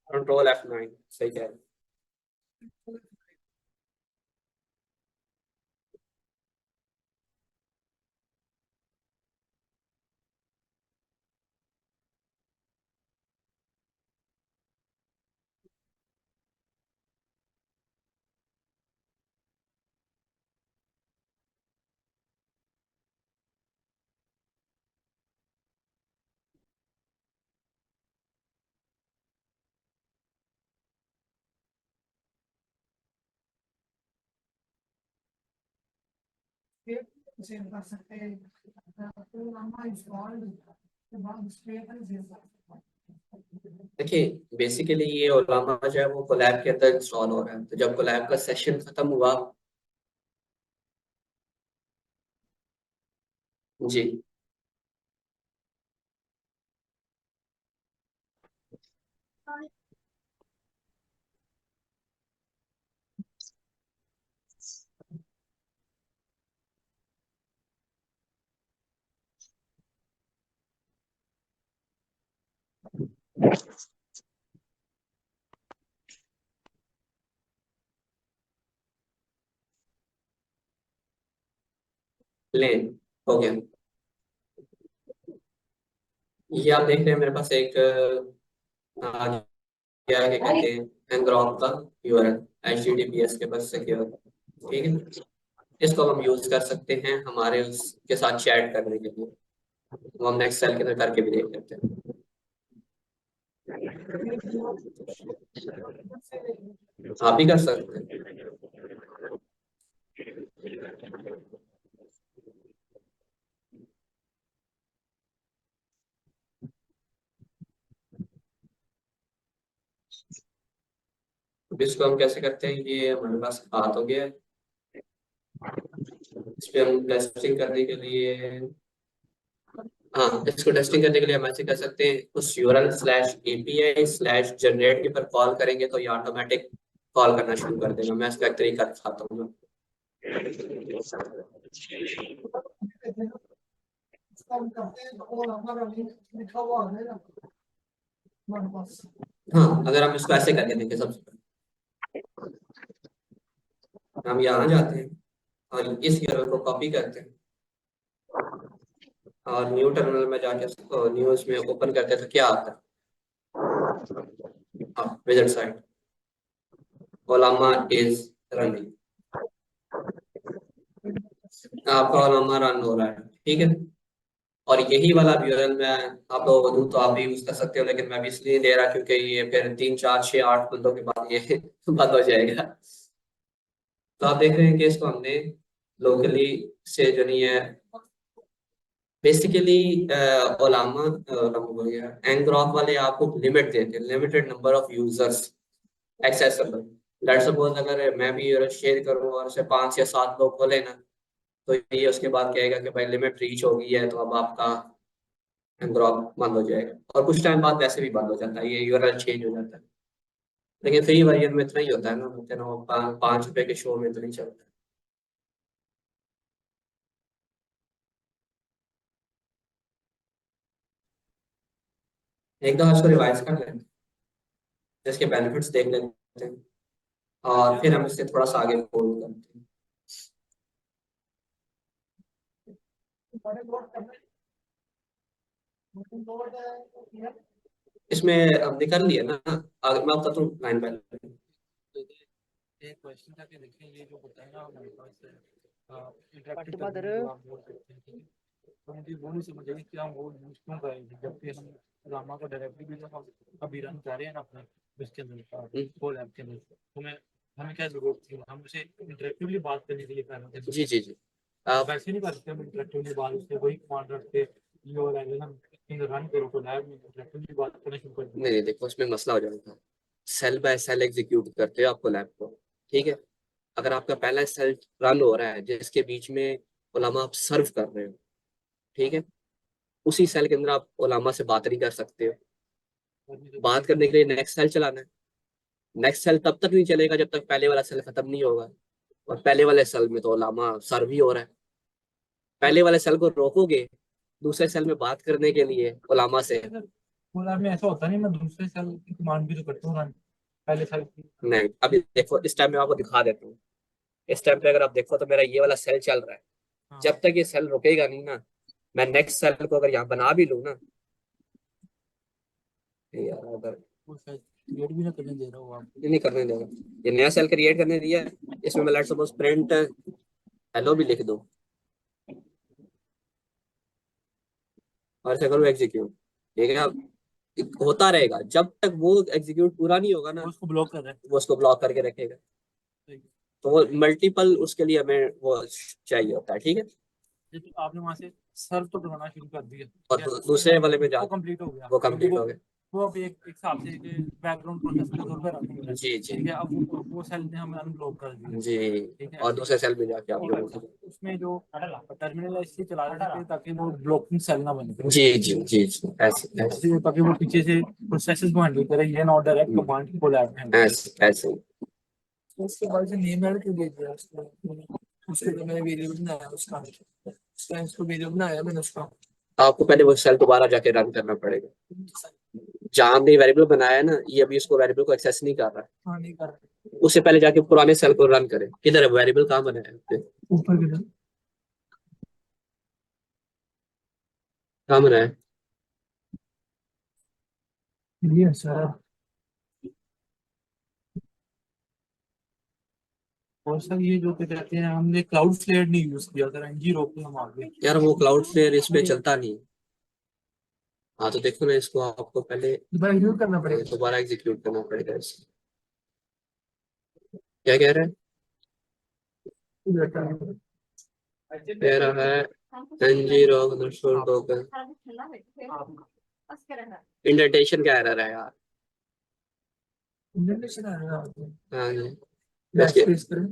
A: कंट्रोल F9, सही कह रहे हैं।
B: सेव कर सकते हैं तो नामा इंस्टॉल के बाद स्प्रे कर देता
A: देखिए, बेसिकली ये ओलामा जो है वो कोलैब के अंदर इंस्टॉल हो रहा है, तो जब कोलैब का सेशन खत्म हुआ। जी। लेन हो गया। ये आप देख रहे हैं मेरे पास एक क्या क्या कहते हैं ngrok का यूआरएल HTTPS के पास सिक्योर, ठीक है। इसको हम यूज कर सकते हैं हमारे उसके साथ चैट करने के लिए। वो हम नेक्स्ट सेल के अंदर करके भी देख लेते हैं। आप भी कर सकते हैं। अब इसको हम कैसे करते हैं, ये हमारे पास हाथ हो गया है। इस पे हम टेस्टिंग करने के लिए, हाँ इसको टेस्टिंग करने के लिए हम ऐसे कर सकते हैं, उस URL/API/generate के पर कॉल करेंगे तो ये ऑटोमेटिक कॉल करना शुरू कर देगा। मैं इसका एक तरीका दिखाता हूँ।
B: काम करते हैं तो हमारा लिखा हुआ है ना हमारे पास।
A: हाँ अगर हम इसको ऐसे करके देखें, सबसे पहले हम यहाँ जाते हैं और इस URL को कॉपी करते हैं और न्यू टर्मिनल में जाके उसको न्यूज में ओपन करते हैं तो क्या आता है, विजिट साइट ओलामा इज रनिंग, आपका ओलामा रन हो रहा है, ठीक है। और यही वाला यूआरएल मैं आप लोगों को दूं तो आप भी यूज कर सकते हो, लेकिन मैं भी इसलिए दे रहा क्योंकि ये फिर 3 4 6 8 बंदों के बाद ये बंद हो जाएगा। तो आप देख रहे हैं कि इसको हमने लोकली से जो नहीं है, बेसिकली ओलामा बोल गया एंग्रॉक वाले आपको लिमिट देते हैं, limited number of users accessible. Let's suppose अगर मैं भी शेयर करूँ और उसे 5 या 7 लोग खोले ना, तो ये उसके बाद कहेगा कि भाई लिमिट रीच हो गई है, तो अब आपका ग्रुप बंद हो जाएगा। और कुछ टाइम बाद वैसे भी बंद हो जाता है, ये यूआरएल चेंज हो जाता है। लेकिन फ्री वर्जन में इतना ही होता है ना, तेरा वो 5 रुपए के शो में तो नहीं चलता। एक दफा इसको रिवाइज कर लेते हैं, इसके बेनिफिट्स देख लेते हैं और फिर हम इससे थोड़ा सा आगे फोल्ड करते हैं। इसमें हमने कर लिया ना, आगे मैं बताता हूँ लाइन बाय लाइन।
B: एक क्वेश्चन था कि देखिए ये जो होता है ना हमारे पास इंटरेक्टिव जो आप बोल सकते हैं, ठीक है। तो मुझे वो नहीं समझ आई कि हम वो यूज क्यों करेंगे जबकि हम रामा को डायरेक्टली भी जब हम अभी रन कर रहे हैं ना अपने उसके अंदर कोल ऐप के अंदर, तो मैं हमें क्या जरूरत थी, हम उसे इंटरेक्टिवली बात करने के लिए कर रहे थे।
A: जी जी जी।
B: आप वैसे नहीं कर सकते, हम इंटरेक्टिवली बात उससे वही कमांड रखते और हम रन करो तो लैब में इंटरेक्टिवली बात करना शुरू कर दें।
A: नहीं देखो उसमें मसला हो जाएगा, सेल बाय सेल एग्जीक्यूट करते हो आपको लैब को, ठीक है। अगर आपका पहला सेल रन हो रहा है जिसके बीच में उलामा आप सर्व कर रहे हो, ठीक है, उसी सेल के अंदर आप उलामा से बात नहीं कर सकते हो। बात करने के लिए नेक्स्ट सेल चलाना है। नेक्स्ट सेल तब तक नहीं चलेगा जब तक पहले वाला सेल खत्म नहीं होगा, और पहले वाले सेल में तो उलामा सर्व ही हो रहा है। पहले वाले सेल को रोकोगे दूसरे सेल में बात करने के लिए उलामा से,
B: कोल ऐप में ऐसा होता नहीं, मैं दूसरे सेल की कमांड भी तो करता हूँ रन पहले सेल की।
A: नहीं। अभी देखो इस टाइम में आपको दिखा देता हूँ। इस टाइम पे अगर आप देखो तो मेरा ये वाला सेल चल रहा है।
B: हाँ।
A: जब तक ये सेल रुकेगा नहीं ना, मैं नेक्स्ट सेल को अगर यहाँ बना भी लूँ ना, यार अगर
B: वो शायद क्रिएट भी ना करने दे रहा हूँ आप।
A: ये नहीं करने देगा, ये नया सेल क्रिएट करने दिया है। इसमें मैं लेट्स सपोज प्रिंट हेलो भी लिख दूं और इसे करूँ एग्जीक्यूट, ठीक है। अब होता रहेगा जब तक वो एग्जीक्यूट पूरा नहीं होगा ना,
B: वो उसको ब्लॉक कर रहा
A: वो उसको ब्लॉक करके रखेगा।
B: है।
A: तो वो मल्टीपल उसके लिए हमें वो चाहिए होता है, ठीक है।
B: ये तो आपने वहां से सर्व तो करवाना शुरू कर दिया,
A: और
B: ठीक है,
A: दूसरे वाले में जा
B: वो कंप्लीट हो गया
A: वो
B: क्योंकि
A: कंप्लीट हो गया।
B: वो अब एक हिसाब से बैकग्राउंड प्रोसेस के तौर पर रन हो रहा है,
A: जी जी
B: ठीक है। अब वो सेल ने हमें अनब्लॉक कर दिया,
A: जी।
B: ठीक है।
A: और दूसरे सेल में जाके आप लोगों को,
B: उसमें जो टर्मिनल है इसलिए चला रहे थे ताकि वो ब्लॉकिंग सेल ना बने,
A: जी जी जी जी, ऐसे ऐसे
B: ताकि वो पीछे से प्रोसेसेस को हैंडल करे, ये ना डायरेक्ट कमांड को लैब हैंडल।
A: ऐसे ऐसे।
B: उसके बाद से नेम ऐड कर दिया उसको, उसके तो मैंने वेरिएबल बनाया उसका वेरिएबल बनाया मैंने उसका।
A: आपको पहले वो सेल दोबारा जाके रन करना पड़ेगा। जहां हमने वेरिएबल बनाया है ना, ये अभी उसको वेरिएबल को एक्सेस नहीं कर रहा है।
B: हाँ नहीं कर रहे।
A: उससे पहले जाके पुराने सेल को रन करें। किधर है वेरिएबल, कहाँ बनाया है,
B: ऊपर की तरफ
A: कहाँ बनाया है?
B: ये सर। और सर ये जो क्या कहते हैं, हमने क्लाउड फ्लेयर नहीं यूज किया सर, एनजी रोक के हम आ गए।
A: यार वो क्लाउड फ्लेयर इस पे चलता नहीं। हाँ तो देखो ना, इसको आपको पहले
B: दोबारा यूज करना पड़ेगा।
A: दोबारा एग्जीक्यूट करना पड़ेगा इसको। क्या कह रहे हैं? कह रहा है एनजी रॉक टोकन इंडेंटेशन का एरर है यार।
B: इंडेंटेशन आ रहा है।
A: हाँ जी,
B: बैक
A: इसके
B: स्पेस करें।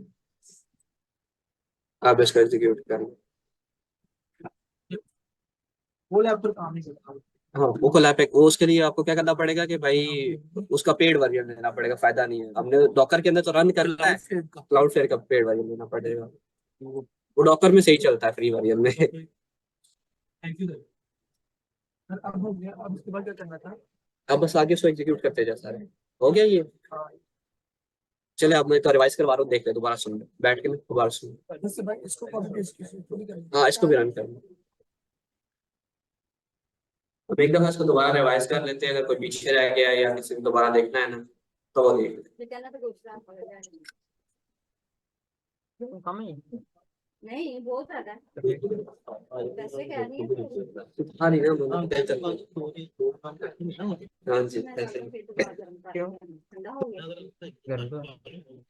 A: आप इसको एग्जीक्यूट करना।
B: वो लैपटॉप काम नहीं करता।
A: हाँ वो कोलैप है, वो उसके लिए आपको क्या करना पड़ेगा कि भाई उसका पेड वर्जन लेना पड़ेगा, फायदा नहीं है। हमने डॉकर के अंदर तो रन कर रहा है, क्लाउड फेयर का पेड वर्जन लेना पड़ेगा। वो डॉकर में सही चलता है, फ्री वर्जन में।
B: Thank you sir. अब हो गया, अब इसके बाद क्या करना था?
A: अब बस आगे उसको एग्जीक्यूट करते जा सारे। हो गया ये।
B: हाँ,
A: चले अब मैं तो रिवाइज करवा रहा हूँ, देख ले दोबारा सुन ले बैठ के ना, दोबारा सुन।
B: जैसे भाई इसको कॉपी पेस्ट कीजिए, तो भी करेंगे।
A: हाँ इसको भी रन करना। अब एक दफा इसको दोबारा रिवाइज कर लेते हैं, अगर कोई पीछे रह गया है या किसी को दोबारा देखना है ना, तो वो देख ले।
D: कम ही
C: नहीं बहुत ज्यादा है। वैसे कह रही है
A: हाँ नहीं ना बेहतर। हाँ जी
C: मैं
A: ऐसे
C: फिर दोबारा गर्म कर
D: क्यों?
C: ठंडा हो गया।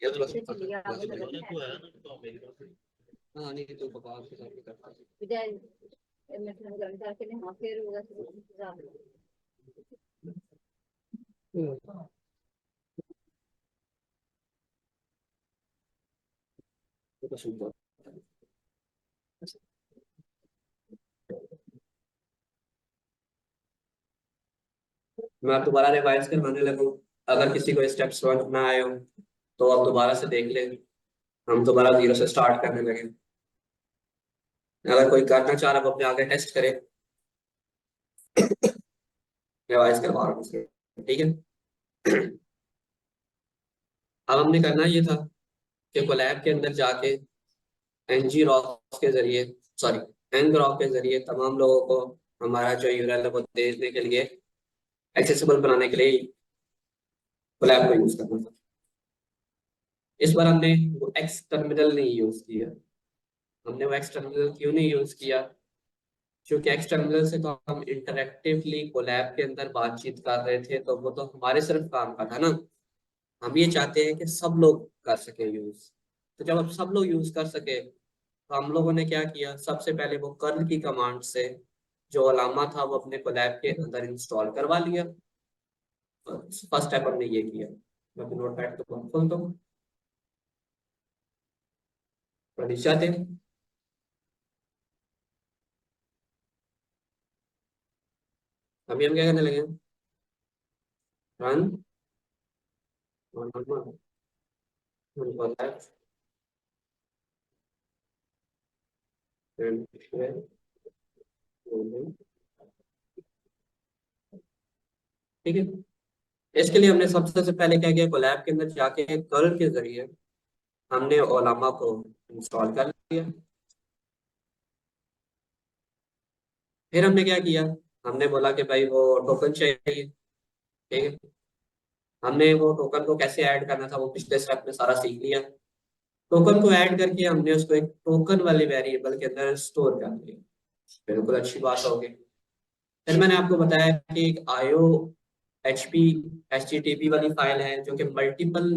A: ये थोड़ा
C: फिर चली गया आगे लगा है।
A: हाँ नहीं तो बकवास के साथ भी करता है।
C: विदाई मैं ठंडा गर्म करके नहीं, हाँ फिर होगा ज्यादा।
A: वो तो सुन। मैं अब दोबारा रिवाइज करवाने लगूँ, अगर किसी को स्टेप समझ ना आए हो तो आप दोबारा से देख ले, हम दोबारा जीरो से स्टार्ट करने लगे। अगर कोई करना चाह रहा है वो अपने आगे टेस्ट करे। रिवाइज करवा रहा हूँ उसे, ठीक है। अब हमने करना ये था कि कोलैब के अंदर जाके एनजी रॉक के जरिए, सॉरी एंग रॉक के जरिए तमाम लोगों को हमारा जो यूआरएल है वो भेजने के लिए, एक्सेसिबल बनाने के लिए कोलैब को यूज करना था। इस बार हमने वो एक्स टर्मिनल नहीं यूज किया। हमने वो एक्स टर्मिनल क्यों नहीं यूज किया? क्योंकि एक्स टर्मिनल से तो हम इंटरेक्टिवली कोलैब के अंदर बातचीत कर रहे थे, तो वो तो हमारे सिर्फ काम का था ना। हम ये चाहते हैं कि सब लोग कर सके यूज। तो जब अब सब लोग यूज कर सके तो हम लोगों ने क्या किया, सबसे पहले वो कर्ल की कमांड से जो अलामा था वो अपने कोलैब के अंदर इंस्टॉल करवा लिया। फर्स्ट स्टेप हमने ये किया। मैं नोट पैड को खोलता हूँ, नीचे आते हैं। अभी हम क्या करने लगे, रन ठीक है। इसके लिए हमने सबसे से पहले क्या किया, कोलैब के अंदर जाके कर्ल के जरिए हमने ओलामा को इंस्टॉल कर लिया। फिर हमने क्या किया, हमने बोला कि भाई वो टोकन चाहिए, ठीक है। हमने वो टोकन को कैसे ऐड करना था वो पिछले स्टेप में सारा सीख लिया। टोकन को ऐड करके हमने उसको एक टोकन वाले वेरिएबल के अंदर स्टोर कर लिया। बिल्कुल अच्छी बात होगी। फिर मैंने आपको बताया कि एक आईओ एचपी एचटीटीपी वाली फाइल है जो कि मल्टीपल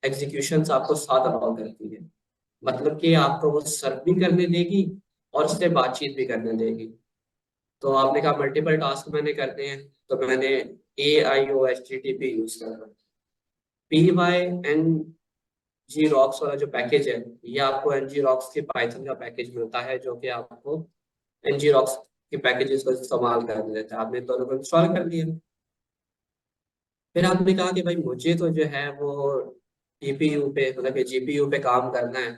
A: एग्जीक्यूशंस आपको साथ अलाउ करती है। मतलब कि आपको वो सर्व भी करने देगी और उससे बातचीत भी करने देगी। तो आपने कहा मल्टीपल टास्क मैंने करते हैं, तो मैंने A I O H T T P use कर रहा हूँ। P Y N G rocks वाला जो पैकेज है, ये आपको एन जी रॉक्स के पाइथन का पैकेज मिलता है जो कि आपको एन जी रॉक्स के पैकेजेस को इस्तेमाल कर देता है। आपने दोनों को इंस्टॉल कर लिया। फिर आपने कहा कि भाई मुझे तो जो है वो टीपीयू पे, मतलब कि जीपीयू पे काम करना है।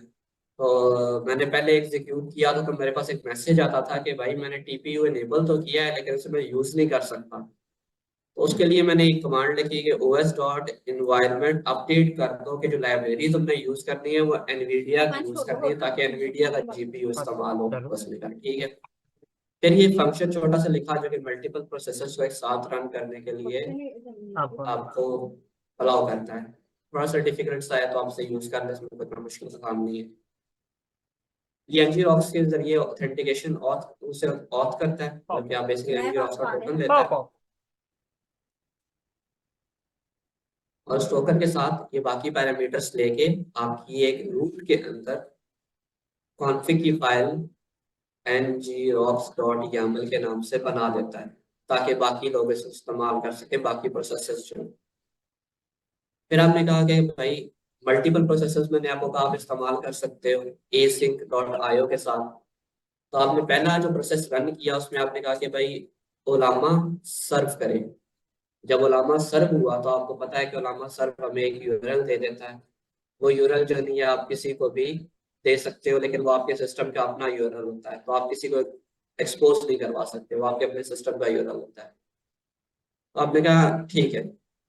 A: तो मैंने पहले एग्जीक्यूट किया तो मेरे पास एक मैसेज आता था कि भाई मैंने टीपीयू इनेबल तो किया है लेकिन उसे मैं यूज नहीं कर सकता। तो उसके लिए मैंने एक कमांड लिखी कि os डॉट इन्वायरमेंट अपडेट कर दो कि जो लाइब्रेरी तुमने यूज करनी है वो एनवीडिया की यूज करनी है, ताकि एनवीडिया का जीपीयू इस्तेमाल हो
D: चलो
A: उसमें का। ठीक है, फिर ये फंक्शन छोटा सा लिखा जो कि मल्टीपल प्रोसेसर्स को एक साथ रन करने के लिए
D: आपको
A: आपको अलाउ करता है। थोड़ा सा डिफिकल्ट सा है तो आपसे यूज करने इसमें कोई इतना मुश्किल का काम नहीं है। ये ngrocks के जरिए ऑथेंटिकेशन ऑथ उसे ऑथ करता है, मतलब कि आप बेसिकली ngrocks का टोकन देता है
D: पापा
A: और उस टोकन के साथ ये बाकी पैरामीटर्स लेके आपकी एक रूट के अंदर कॉन्फ़िग की फाइल ngrocks.yaml के नाम से बना देता है, ताकि बाकी लोग इसे इस्तेमाल कर सके, बाकी प्रोसेसर्स जो। फिर आपने कहा कि भाई मल्टीपल प्रोसेसर्स मैंने आपको कहा आप इस्तेमाल कर सकते हो async.io के साथ। तो आपने पहला जो प्रोसेस रन किया उसमें आपने कहा कि भाई ओलामा सर्व करे। जब ओलामा सर्व हुआ तो आपको पता है कि ओलामा सर्व हमें एक यूआरएल दे देता है। वो यूआरएल जो नहीं है आप किसी को भी दे सकते हो, लेकिन वो आपके सिस्टम का अपना यूआरएल होता है, तो आप किसी को एक्सपोज नहीं करवा सकते, वो आपके अपने सिस्टम का यूआरएल होता है। तो आपने कहा ठीक है,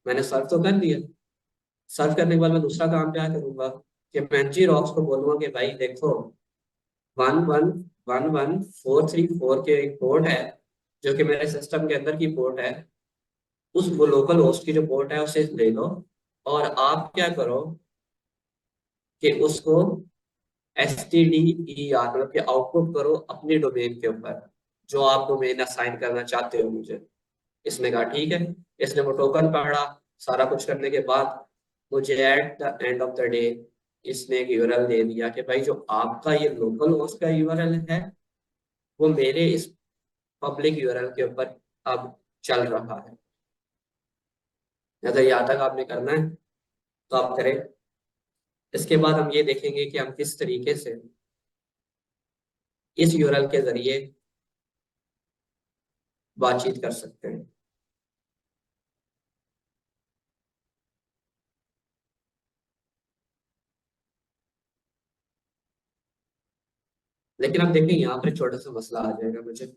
A: मैंने सर्व तो कर दिया। सर्व करने के बाद मैं दूसरा काम क्या करूंगा कि मैं जी रॉक्स को बोलूंगा कि भाई देखो 11111434 के एक पोर्ट है जो कि मेरे सिस्टम के अंदर की पोर्ट है, उस वो लोकल होस्ट की जो पोर्ट है उसे ले लो और आप क्या करो कि उसको stder मतलब कि आउटपुट करो अपनी डोमेन के ऊपर, जो आप डोमेन असाइन करना चाहते हो मुझे। इसने कहा ठीक है। इसने वो टोकन पढ़ा, सारा कुछ करने के बाद मुझे at the end of the day इसने एक यूआरएल दे दिया कि भाई जो आपका ये लोकल होस्ट का यूआरएल है वो मेरे इस पब्लिक यूआरएल के ऊपर अब चल रहा है। अगर यहाँ तक आपने करना है तो आप करें। इसके बाद हम ये देखेंगे कि हम किस तरीके से इस यूआरएल के जरिए बातचीत कर सकते हैं। लेकिन अब देखें यहाँ पर छोटा सा मसला आ जाएगा मुझे।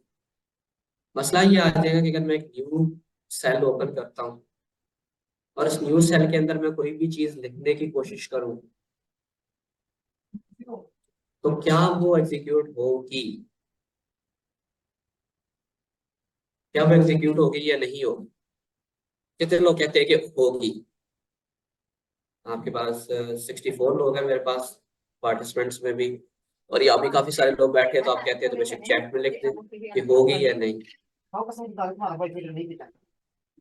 A: मसला ये आ जाएगा कि अगर मैं एक न्यू सेल ओपन करता हूँ और इस न्यू सेल के अंदर मैं कोई भी चीज लिखने की कोशिश करूँ तो क्या वो एग्जीक्यूट होगी, क्या वो एग्जीक्यूट होगी या नहीं होगी। कितने लोग कहते हैं कि होगी। आपके पास 64 लोग हैं मेरे पास पार्टिसिपेंट्स में भी, और यहाँ भी काफी सारे लोग बैठे हैं, तो आप कहते हैं तो बेशक चैट में लिख दें कि होगी या नहीं।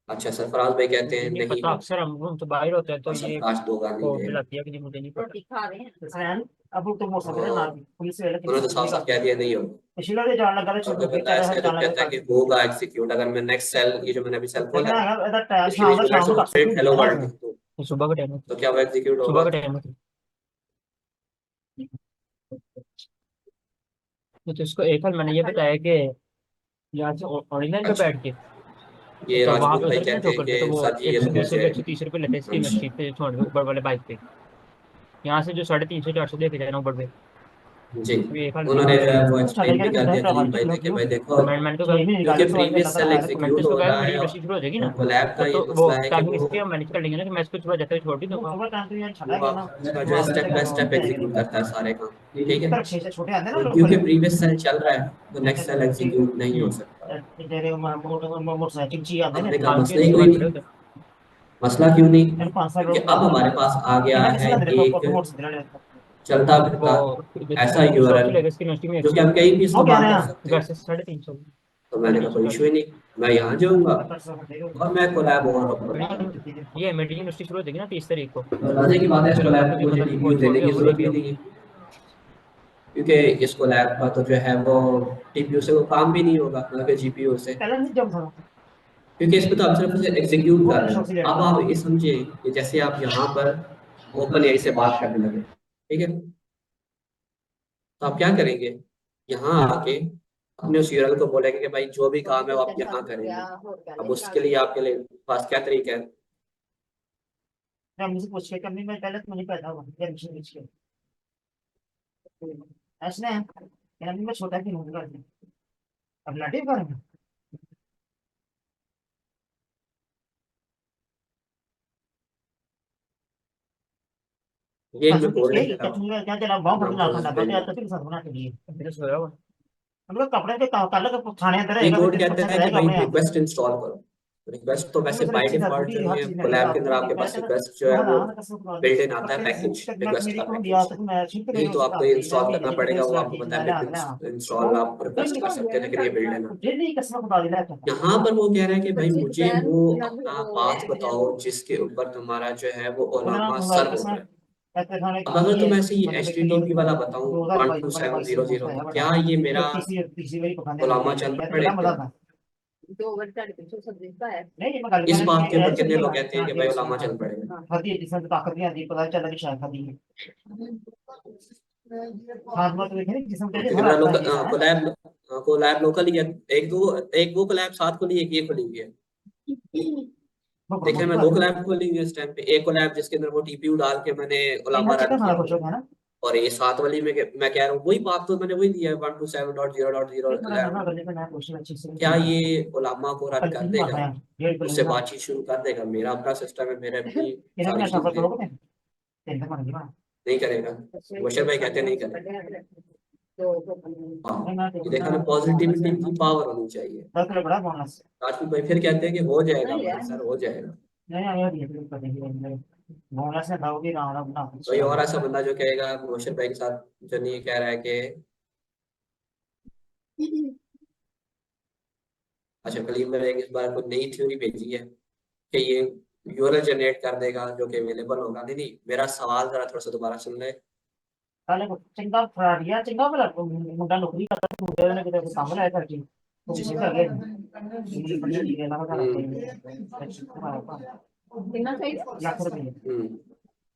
A: अच्छा सरफराज भाई कहते हैं
D: नहीं
A: नहीं
D: पता,
A: होगी
D: अक्सर हम तो बाहर होते हैं तो
A: और
D: ये
A: सरफराज दो गाली
D: को
A: दे रहे हैं।
D: मिलाती है कि मुझे नहीं
C: तो
D: पता।
C: दिखा रहे हैं
B: अब तो वो सब है ना,
A: और
B: पुलिस वाले
A: उन्होंने तो साफ साफ कह दिया नहीं होगा।
B: पिछला दे जान लगा
A: और
B: छोड़
A: कोई
B: के
A: बंदा
B: चाहे
A: ऐसा
B: हर
A: है जो
B: जान लगा
A: कहता है कि होगा एग्जीक्यूट, अगर मैं नेक्स्ट सेल ये जो मैंने अभी सेल खोला
B: देखना
A: है
B: है अगर
A: इसके बीच में
B: शाम
A: लेट्स
B: को कर सकते
A: प्रिंट हेलो वर्ल्ड
B: हैं।
A: लिख दूं
D: ये सुबह का टाइम है,
A: तो क्या वो एग्जीक्यूट
D: सुबह
A: होगा।
D: का टाइम है। तो इसको एक बार मैंने ये बताया कि यहाँ से ऑनलाइन पे
A: अच्छा
D: बैठ के
A: ये
D: तो वहां
A: राजपूत
D: पे
A: भाई
D: उतर के ना
A: कहते हैं
D: ठोकर पे, तो
A: कि
D: वो
A: सर जी ये
D: एक सौ
A: तो
D: बीस रुपये
A: मुझे
D: 130 रुपये लेते हैं
A: हाँ
D: स्टीमर
A: जी
D: शीट पे छोड़ ऊपर वाले बाइक पे। यहाँ से जो 350 400 लेके जाना ऊपर पे,
A: जी।
D: तो एक हाल मैंने
A: उन्होंने जो
D: बताया।
A: है वो
B: तो चले
A: एक्सप्लेन
B: गए
A: भी कर
B: तो
A: दिया
B: करवा
A: जलील
B: के
A: भाई
B: लो
A: ने कि
B: क्यों
A: भाई देखो
D: मैंने तो
B: छह
D: कहा,
B: महीने निकाले
A: क्योंकि
B: तो अल्लाह
A: प्रीवियस सेल
B: ताला है।
D: मैंने तो
A: एग्जीक्यूट
D: इसको
A: हो
D: कहा
A: रहा
D: मेरी
A: है
D: इंडस्ट्री शुरू हो जाएगी
A: और
D: ना,
A: कोलैब का ये
D: तो वो
A: मसला है कि
D: टाइमिंग
A: वो
D: इसकी हम मैनेज कर लेंगे ना कि मैं इसको सुबह जाते हुए छोड़ भी दूंगा।
B: सुबह टाइम तो यार
A: वो
B: छड़ा गया ना,
A: आपका जो है
B: वापस
A: स्टेप
B: से
A: बाय
B: करना
A: स्टेप
B: होता है
A: एग्जीक्यूट करता है सारे काम। ठीक है,
B: इधर शीशे छोटे आते हैं ना
A: और
B: लोकल
A: क्योंकि प्रीवियस सेल चल रहा है तो नेक्स्ट सेल एग्जीक्यूट नहीं हो सकता।
B: तेरे मोटरसाइकिल चाहिए आते हैं
A: हमने कहा
D: आपके
A: मसला ही
D: इसके
A: कोई
D: बाद खड़े
A: नहीं।
D: होते हैं।
A: मसला क्यों नहीं,
B: यार 5 साल
A: क्योंकि
B: रोड
A: अब
B: करना
A: हमारे पास आ गया
B: इन्हें किसी
A: है
B: ना मेरे को
A: एक
B: मोटरसाइकिल
A: चलता
D: वो
A: फिरता ऐसा
D: बेसिकली शॉप
A: यूआरएल
D: चलेगा इसकी यूनिवर्सिटी में एक
A: जो कि
D: साल,
A: हम कहीं भी
B: हो क्या
A: इस्तेमाल
B: रहे
A: कर
B: हैं
A: सकते हैं।
D: वैसे 350,
A: तो
D: साढ़े
A: मैंने कहा
D: तीन सौ
A: कोई इशू ही नहीं, मैं यहाँ जाऊंगा और मैं कोलैब और बना दूंगा।
D: ये मेरी यूनिवर्सिटी शुरू हो जाएगी ना 30 तारीख को,
A: और मजे की बात है इस
D: फिर
A: कोलैब
D: आपको
A: को
D: क्या
A: मुझे
D: पता वो
A: टीपीयू
D: छोड़
A: देने
D: के
A: की
D: वो
A: जरूरत
D: लेके
A: भी
D: आओ।
A: नहीं है, क्योंकि इस कोलैब का तो जो है वो टीपीयू से वो काम भी नहीं होगा ना कि जीपीयू से,
B: पहले नहीं जम था
A: क्योंकि इसमें तो आप सिर्फ उसे एग्जीक्यूट
B: वो
A: कर
B: अपने
A: रहे
B: शौक से
A: हैं।
B: लेट
A: अब
B: था
A: आप ये समझिए कि जैसे आप यहाँ पर ओपन एआई से बात करने लगे, ठीक है, तो आप क्या करेंगे, यहाँ आके अपने उस यूआरएल को बोलेंगे कि भाई जो भी काम है वो आप यहाँ करेंगे। अब उसके लिए आपके लिए पास क्या तरीका है।
B: मैं मुझे पूछ के कभी मैं पहले तो मुझे पता हुआ एडमिशन पूछ के ऐसा है यार मैं छोटा भी नहीं, अब लाठी करूंगा
A: ये मैं
E: परसों
A: कोड
E: की
A: लेके आऊँ।
E: क्या चला बहुत
A: नाम
E: फटना
A: तो
E: फटना
A: मिल
E: तो
A: जाए।
E: तो फिर सब बना के लिए
D: मेरे सोया हुआ।
E: हम लोग कपड़े पे कल का खाने अंदर
A: ये
E: रहेगा फिर
A: कोड कहता
E: 30%
A: है कि
E: रहेगा
A: भाई
E: अपने आप
A: रिक्वेस्ट इंस्टॉल करो। रिक्वेस्ट तो वैसे
E: तो
A: बाय
E: एक चीज
A: डिफॉल्ट जो
E: बूटी हर
A: है
E: चीज
A: कोलैब के
E: आप
A: अंदर आपके
E: मैं
A: पास
E: कहता
A: रिक्वेस्ट जो है
E: मैं
A: वो
E: ना कसम खुदा दी
A: बिल्ट इन आता है
E: पर
A: पैकेज,
E: मैं
A: रिक्वेस्ट
E: मेरी
A: का
E: को दिया
A: पैकेज।
E: तो मैं ठीक
A: नहीं तो आपको ये इंस्टॉल करना
E: नहीं
A: पड़ेगा, वो
E: मैं
A: आपको
E: मैं
A: बताया
E: ले आ
A: इंस्टॉल में आप रिक्वेस्ट कर सकते थे कि ये बिल्ड लेना।
E: डेली कसम खुदा दी लेता
A: यहाँ पर वो कह रहा है कि भाई
C: 25
A: मुझे
C: रुपए
A: वो
C: या
A: अपना
C: वो
A: पाथ
C: ऐड
A: बताओ जिसके ऊपर तुम्हारा जो है वो
E: उन्हें ना
A: ओलामा
E: खुदा दी
A: सर्व हो
E: कसम
A: रहा है।
E: ऐसे खाने
A: अब अगर
E: ये
A: तुम ऐसे ये
E: मतलब एक
A: HTTP वाला बताऊं
E: 2022 वाला
A: 12700
E: है
A: तो
E: बड़ा
A: क्या ये मेरा
E: तो तीसरी वाली पकाने
A: ओलामा
E: लगे
A: चल
E: ये तो बड़ा
A: पड़ेगा?
E: मजा था
C: 2 350 है।
E: नहीं ये मैं गल
A: इस बात के ऊपर
E: कर
A: कितने लोग कहते हैं कि भाई ओलामा चल पड़ेगा?
E: खाती जिसमें तो ताकत नहीं आती पता चला कि शायद खाती है हाथ में तो देखे जिसम के लिए
A: क्योंकि
E: थोड़ा
A: मेरा
E: अच्छा
A: लोकल
E: है
A: कोलैब कोलैब लोकल ही है। एक वो कोलैब साथ खुली, एक ये खुली हुई है।
E: वो
A: देखिए
E: प्रमोट
A: मैं
E: कर
A: 2 कोलैब खोली हुई है इस टाइम पे। एक कोलैब जिसके अंदर वो TPU डाल के मैंने ओलामा
E: इनका
A: रन
E: चिकन
A: किया
E: खाना खुश
A: हुआ
E: हो
A: है।
E: गया ना
A: और ये साथ वाली में मैं कह रहा हूँ वही बात तो मैंने वही दिया है
E: एक बड़ा मजा
A: 127.0.0.11।
E: करने का नया क्वेश्चन अच्छी से
A: क्या ये ओलामा को रन
E: कल
A: कर
E: की बात
A: देगा?
E: है डेढ़
A: उससे
E: किलो
A: बातचीत शुरू कर देगा? मेरा अपना सिस्टम है, मेरे अपनी
E: इन्हें
A: सारी
E: मैं सफर
A: चीजें।
E: करोगे तीन तक बन गया
A: नहीं करेगा। बशर भाई कहते नहीं करेगा। हाँ,
E: मैं मैं
A: ये
E: तो
A: देखा ना,
E: ना
A: पॉजिटिविटी की पावर होनी चाहिए।
E: 10 किलो बड़ा बोनस
A: राजपूत भाई फिर कहते हैं कि हो जाएगा भाई सर, हो जाएगा।
E: नहीं आया ये तो करेंगे बोनस से खाओगे रावण अपना
A: कोई और ऐसा बंदा जो कहेगा बशर भाई के साथ, जो नहीं कह रहा है कि अच्छा कलीम ने एक इस बार कोई नई थ्योरी भेजी है कि ये यूआरएल जनरेट कर देगा जो कि अवेलेबल होगा। नहीं नहीं, मेरा सवाल जरा थोड़ा सा दोबारा सुन ले।
E: पहले चंगा फराडिया चंगा भला मुंडा नौकरी करता है मुंडे ने किधर काम लाया करके तो
A: जी।
E: किसी का गया मुझे बढ़िया चीज है ना बता रहा है
C: कितना चाहिए?
E: लाख रुपए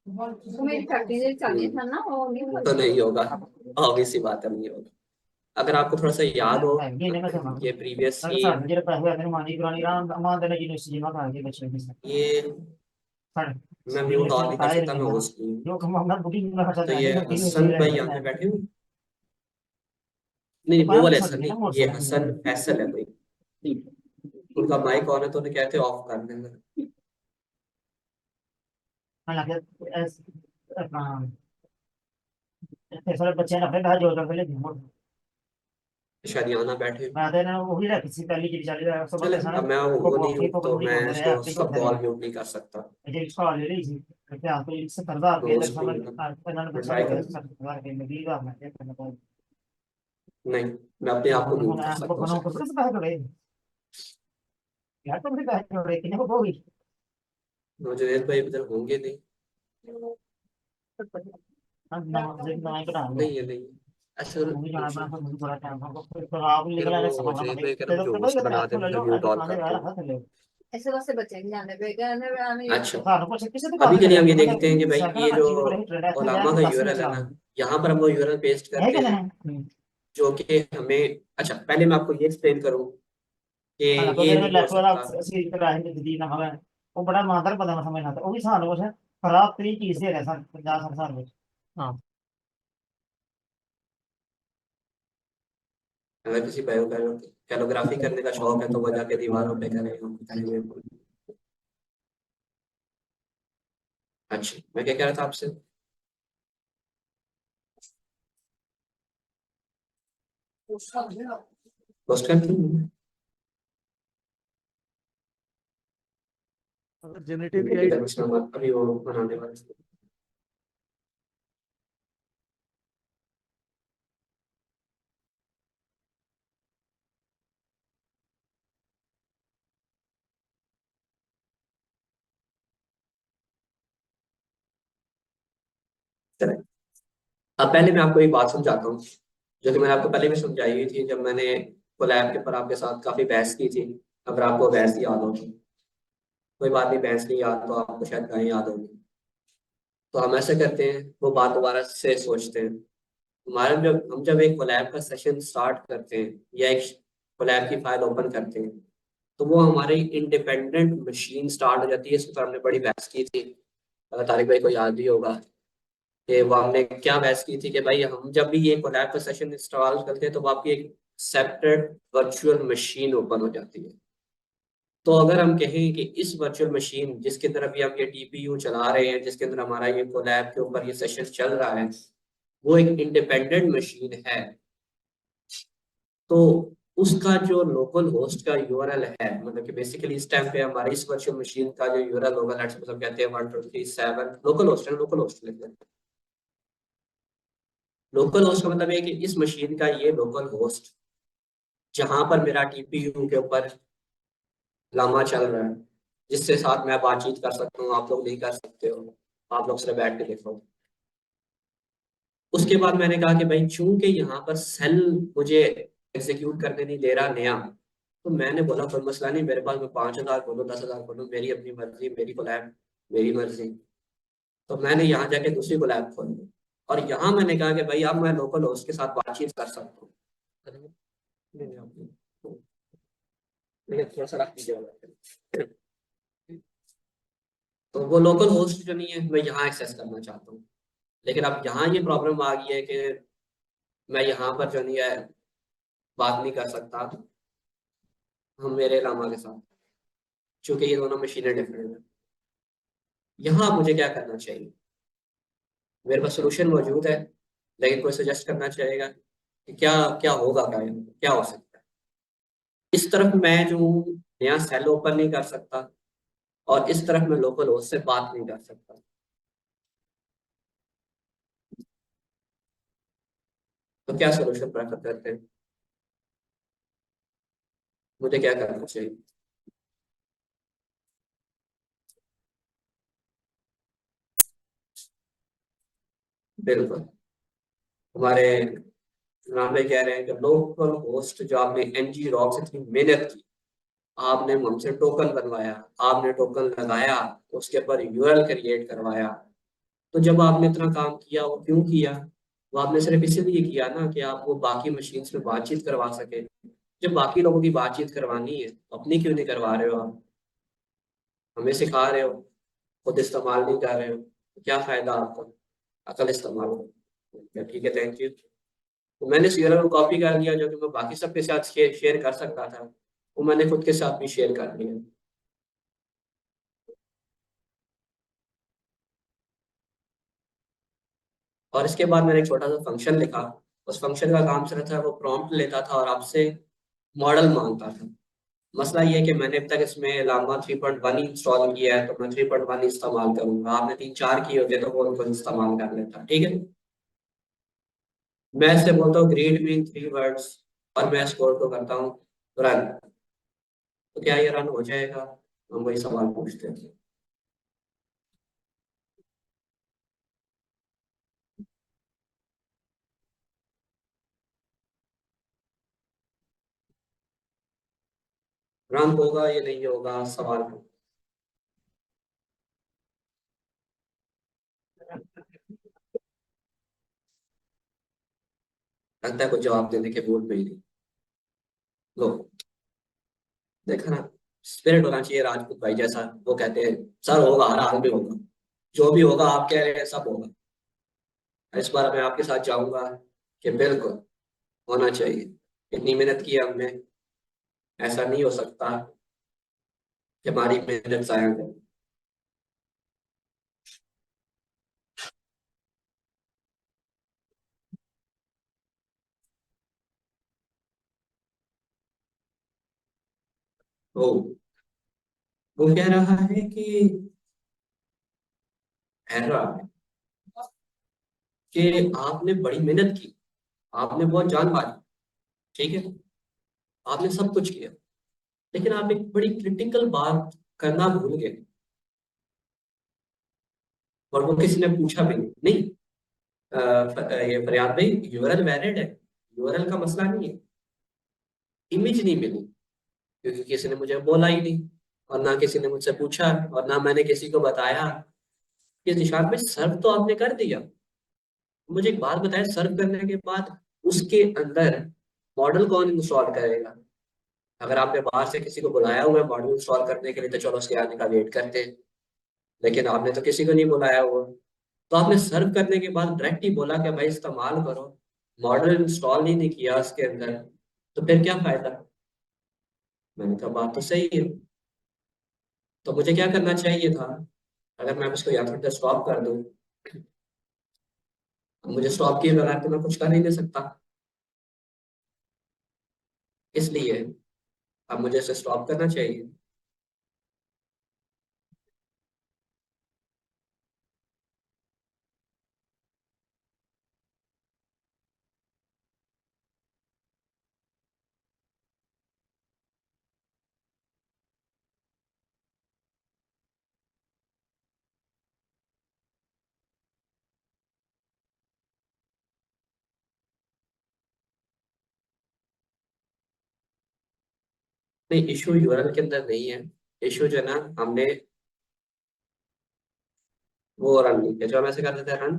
C: तो मेरी फैक्ट्री से चाहिए था ना, वो नहीं
A: तो नहीं होगा, ऑब्वियस सी बात है, नहीं होगा। अगर आपको थोड़ा सा याद हो
E: ये नहीं मैं समझ
A: ये प्रीवियस
E: अगर
A: ही
E: साढ़े मेरे पैसे आते हैं मानी पुरानी राम मान देने यूनिवर्सिटी में खा के बच्चे के साथ
A: ये
E: साढ़े
A: मैं म्यूट
E: यूनिवर्सिटी
A: ऑन
E: में
A: नहीं कर
E: खाया
A: सकता,
E: नहीं
A: मैं
E: ना
A: होस्ट नहीं हूँ।
E: जो हम बुकिंग में खर्चा
A: तो
E: देना
A: ये
E: है
A: हसन
E: यूनिवर्सिटी
A: भाई
E: में
A: यहाँ पे बैठे हुए।
E: तो
A: नहीं वो
E: पाया
A: वाले
E: तो
A: हसन
E: सकते
A: नहीं,
E: ना मोड़
A: ये
E: सकते
A: हसन फैसल है कोई। उनका माइक ऑन है तो उन्हें कहते ऑफ कर देंगे।
E: हालांकि अपना सारे बच्चे ने अपने बाहर जोड़ कर ले
A: शायद यहाँ ना बैठे।
E: मैं तो ना वही रखी थी पहली चीज चली रहा सब
A: चले,
E: पैसा ना
A: अब मैं
E: को
A: वो नहीं
E: कॉफी
A: हूँ
E: को
A: तो
E: बंदी
A: मैं
E: बोल रहे हैं
A: इसको
E: अपनी को
A: सबको
E: रहे
A: ऑल
E: हैं
A: म्यूट नहीं कर सकता।
E: मुझे इसको ले ली थी करते आप तो इससे करवा के इधर
A: होस्ट
E: समझ
A: नहीं हूँ
E: इन्होंने
A: मैं,
E: बच्चा
A: ट्राई
E: हो गया
A: करूँ।
E: सब करवा के मैं भी रहा मैं करना था
A: नहीं, मैं अपने आप को
E: तो
A: म्यूट
E: मैं
A: कर
E: आपको
A: सकता हूँ
E: बनाऊं
A: शायद।
E: कपड़े से बाहर थोड़े यार तो मुझे बाहर थोड़े किने को होगी
A: मुझे भाई इधर होंगे नहीं।
E: हम ना मुझे ना ही बना लो
A: नहीं है, नहीं है। ऐसा
E: मुझे जाना
A: कुछ
E: बना
A: नहीं।
E: तो मुझे थोड़ा टाइम होगा फिर आप
A: फिर
E: निकल आने
A: वो
E: समझना
A: जुनेद
E: पड़ेगा
A: भाई कह रहे
E: तो
A: मुझे
E: तो
A: होस्ट
E: भाई
A: बना
E: मैं
A: दे,
E: तो ले
A: मैं
E: लो
A: म्यूट ऑन
E: दुकान
A: कर
E: दे
A: दूँ।
E: रहा था ले
C: ऐसे वैसे बच्चे नहीं जाने पे कहने पे आने
A: अच्छा,
E: सारा कुछ किसी दुकान
A: अभी
E: पे
A: के लिए
E: चले
A: हम ये
E: मतलब
A: देखते हैं कि भाई
E: साइकिल
A: ये
E: ना
A: जो
E: चीज बड़े ट्रेड है फिर
A: ओलामा
E: यार
A: का
E: बस में
A: यूआरएल है
E: चला
A: ना, यहाँ पर हम वो यूआरएल पेस्ट
E: है
A: करते
E: क्या
A: हैं
E: ना
A: जो कि हमें, अच्छा पहले मैं आपको ये एक्सप्लेन करूँ कि
E: हाँ तो
A: ये
E: मेरे
A: नहीं हो
E: लैपटॉप
A: सकता।
E: आप सी करा है जदीद ना हमें वो बड़ा मादर पता ना समझना था वो भी साल वो है खराब तरीन चीज दे रहे सन 50 साल में
D: हाँ
A: अगर किसी बायो कैलोग्राफी करने का शौक है तो वो जाके दीवारों पे करें। अच्छा मैं क्या कह रहा था आपसे? पोस्ट करती हूँ।
B: अगर जेनेटिव एआई
A: अभी वो बनाने वाले थे। चलें। अब पहले मैं आपको एक बात समझाता हूँ जो कि मैंने आपको पहले भी समझाई हुई थी जब मैंने कोलैब के पर आपके साथ काफी बहस की थी। अगर आपको बहस याद हो तो कोई बात नहीं, बहस नहीं याद तो आपको शायद कहीं याद होगी। तो हम ऐसे करते हैं, वो बात दोबारा से सोचते हैं। हमारा जब हम जब एक कोलैब का सेशन स्टार्ट करते हैं या एक कोलैब की फाइल ओपन करते हैं तो वो हमारी इंडिपेंडेंट मशीन स्टार्ट हो जाती है। इस पर हमने बड़ी बहस की थी, अगर तारिक भाई को याद भी होगा कि वो हमने क्या बहस की थी कि भाई हम जब भी ये कोलैब का सेशन इंस्टॉल करते हैं तो वो आपकी एक सेपरेट वर्चुअल मशीन ओपन हो जाती है। तो अगर हम कहें कि इस वर्चुअल मशीन जिसके अंदर अभी हम ये टीपीयू चला रहे हैं, जिसके अंदर हमारा ये कोलैब के ऊपर ये सेशन चल रहा है, वो एक इंडिपेंडेंट मशीन है, तो उसका जो लोकल होस्ट का यूआरएल है, मतलब कि बेसिकली इस टाइम पे हमारी इस वर्चुअल मशीन का जो यूआरएल होगा, लेट्स सपोज हम कहते हैं 1237 लोकल होस्ट है, लोकल होस्ट लिख लेते हैं। लोकल होस्ट का मतलब है कि इस मशीन का ये लोकल होस्ट जहां पर मेरा टीपीयू के ऊपर लामा चल रहा है, जिससे साथ मैं बातचीत कर सकता हूँ, आप लोग नहीं कर सकते हो, आप लोग सिर्फ बैठ के देखो। उसके बाद मैंने कहा कि भाई चूंकि यहाँ पर सेल मुझे एग्जीक्यूट करने नहीं दे रहा नया, तो मैंने बोला कोई मसला नहीं, मेरे पास मैं 5,000 खोलूँ, 10,000 खोलूँ, मेरी अपनी मर्जी, मेरी कोलैब मेरी मर्जी। तो मैंने यहाँ जाके दूसरी कोलैब खोली और यहाँ मैंने कहा कि भाई अब मैं लोकल होस्ट के साथ बातचीत कर सकता हूँ। लेकिन थोड़ा सा रख दीजिए। तो वो लोकल होस्ट जो नहीं है, मैं यहाँ एक्सेस करना चाहता हूँ। लेकिन अब यहाँ ये प्रॉब्लम आ गई है कि मैं यहाँ पर जो नहीं है बात नहीं कर सकता हम मेरे लामा के साथ, क्योंकि ये दोनों मशीनें डिफरेंट हैं। यहाँ मुझे क्या करना चाहिए? मेरे पास सोल्यूशन मौजूद है, लेकिन कोई सजेस्ट करना चाहेगा कि क्या क्या होगा, क्या हो सकता है? इस तरफ मैं जो हूँ नया सेल ओपन नहीं कर सकता और इस तरफ मैं लोकल होस्ट से बात नहीं कर सकता। तो क्या सोल्यूशन प्रेफर करते हैं? मुझे क्या करना चाहिए? बिल्कुल, हमारे जनाब भाई कह रहे हैं कि लोकल होस्ट जो आपने एनजी रॉक से इतनी मेहनत की, आपने हमसे टोकन बनवाया, आपने टोकन लगाया, उसके ऊपर यूआरएल क्रिएट करवाया, तो जब आपने इतना काम किया वो क्यों किया? वो आपने सिर्फ इसीलिए किया ना कि आप वो बाकी मशीन में बातचीत करवा सके। जब बाकी लोगों की बातचीत करवानी है तो अपनी क्यों नहीं करवा रहे हो आप? हमें सिखा रहे हो, खुद इस्तेमाल नहीं कर रहे हो, तो क्या फायदा आपको? अकल इस्तेमाल करो। ठीक है, थैंक यू। तो मैंने सीरियल को कॉपी कर लिया, जो कि मैं बाकी सबके साथ शेयर कर सकता था, वो मैंने खुद के साथ भी शेयर कर लिया। और इसके बाद मैंने एक छोटा सा फंक्शन लिखा। उस फंक्शन का काम सिर्फ था वो प्रॉम्प्ट लेता था और आपसे मॉडल मांगता था। मसला ये है कि मैंने अब तक इसमें लामा 3.1 इंस्टॉल किया है, तो मैं 3.1 इस्तेमाल करूंगा। आपने 3-4 किए होते तो वो उनको इस्तेमाल कर लेता। ठीक है, मैं इससे बोलता हूँ ग्रीड मी इन 3 वर्ड्स और मैं इस कोड को करता हूँ रन। तो क्या ये रन हो जाएगा? हम वही सवाल पूछते हैं। रन होगा ये नहीं होगा सवाल है। लगता है कुछ जवाब देने के मूड में ही नहीं। लो, देखा ना, स्पिरिट होना चाहिए राजपूत भाई जैसा। वो कहते हैं सर होगा, हर हाल में होगा, जो भी होगा आप कह रहे हैं सब होगा। इस बार मैं आपके साथ जाऊंगा कि बिल्कुल होना चाहिए। इतनी मेहनत की है हमने, ऐसा नहीं हो सकता कि हमारी मेहनत जाया जाए। तो वो कह रहा है कि एरा कि आपने बड़ी मेहनत की, आपने बहुत जान मारी, ठीक है, आपने सब कुछ किया, लेकिन आप एक बड़ी क्रिटिकल बात करना भूल गए। और वो किसी ने पूछा भी नहीं। नहीं, ये फरियाद भाई यूआरएल वैलिड है, यूआरएल का मसला नहीं है, इमेज नहीं मिली क्योंकि किसी ने मुझे बोला ही नहीं, और ना किसी ने मुझसे पूछा, और ना मैंने किसी को बताया कि निशान में सर्व तो आपने कर दिया। मुझे एक बात बताएं, सर्व करने के बाद उसके अंदर मॉडल कौन इंस्टॉल करेगा? अगर आपने बाहर से किसी को बुलाया हुआ है मॉडल इंस्टॉल करने के लिए, तो चलो उसके आने का वेट करते हैं, लेकिन आपने तो किसी को नहीं बुलाया हुआ। तो आपने सर्व करने के बाद डायरेक्ट ही बोला कि भाई इस्तेमाल करो, मॉडल इंस्टॉल ही नहीं किया उसके अंदर, तो फिर क्या फायदा? मैंने कहा बात तो सही है। तो मुझे क्या करना चाहिए था, अगर मैं इसको या तो स्टॉप कर दूं, मुझे स्टॉप किए बगैर तो मैं कुछ कर ही नहीं सकता, इसलिए अब मुझे इसे स्टॉप करना चाहिए। नहीं, इशू यूआरएल के अंदर नहीं है, इशू जो है ना, हमने वो रन नहीं किया, जो हम ऐसे कर देते हैं रन,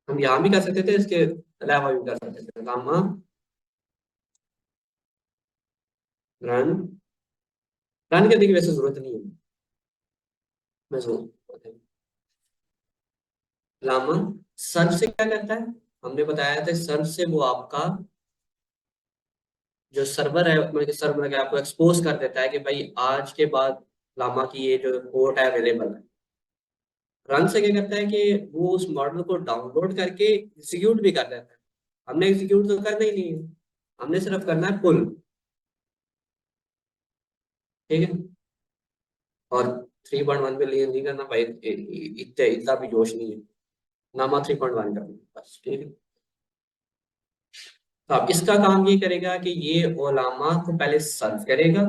A: हम यहाँ भी कर सकते थे, इसके अलावा भी कर सकते थे, गामा रन, रन करने की वैसे जरूरत नहीं है, मैं जरूर लामा सर्च से क्या करता है, हमने बताया था सर्च से वो आपका जो सर्वर है, मतलब कि सर्वर मतलब कि आपको एक्सपोज कर देता है कि भाई आज के बाद लामा की ये जो पोर्ट है अवेलेबल है। रन से क्या करता है कि वो उस मॉडल को डाउनलोड करके एग्जीक्यूट भी कर देता है, हमने एग्जीक्यूट तो करना ही नहीं है, हमने सिर्फ करना है पुल, ठीक है। और 3.1 पे लिए नहीं करना भाई, इतना इतना भी जोश नहीं है, नामा 3.1 करना है, बस ठीक है। तो अब इसका काम ये करेगा कि ये ओलामा को पहले सर्च करेगा,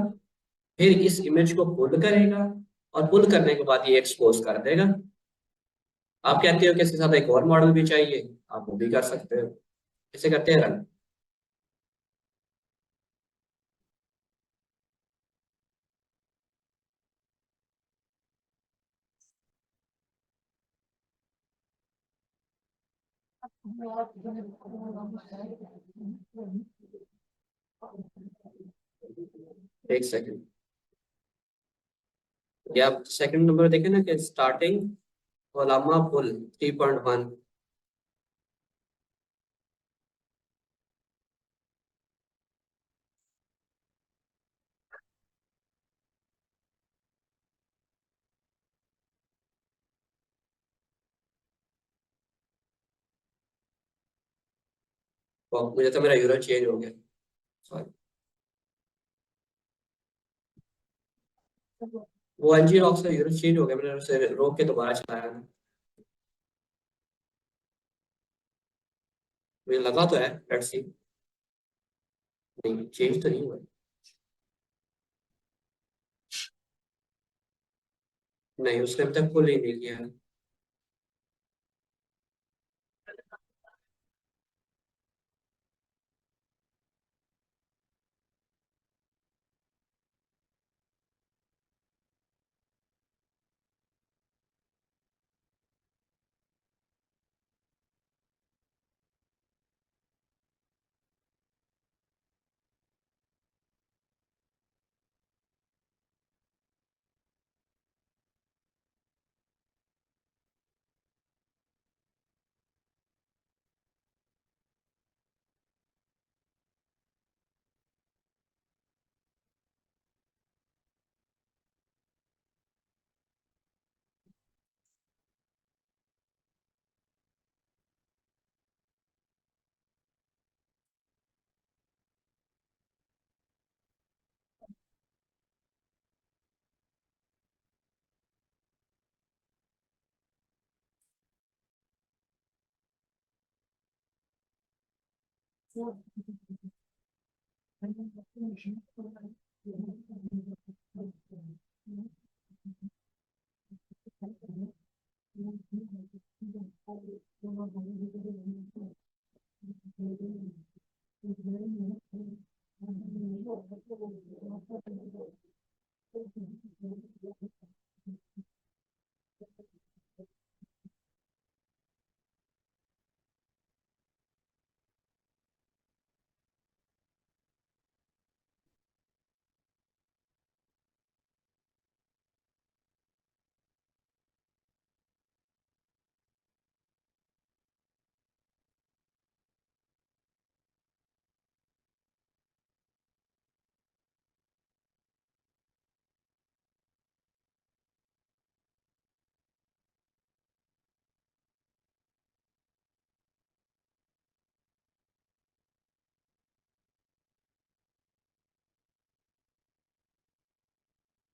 A: फिर इस इमेज को पुल करेगा, और पुल करने के बाद ये एक्सपोज कर देगा। आप कहते हो कि इसके साथ एक और मॉडल भी चाहिए, आप वो भी कर सकते हो, इसे करते हैं रन। एक सेकंड, ये आप सेकंड नंबर देखें ना कि स्टार्टिंग ओलामा पुल 3.1, तो मुझे तो मेरा यूरो चेंज हो गया, सॉरी, वो एनजी रॉक से यूरो चेंज हो गया, मैंने उसे रोक के दोबारा चलाया ना, मुझे लगा तो है, लेट्स सी, नहीं चेंज तो नहीं हुआ, नहीं उसने अभी तक पुल ही नहीं किया है।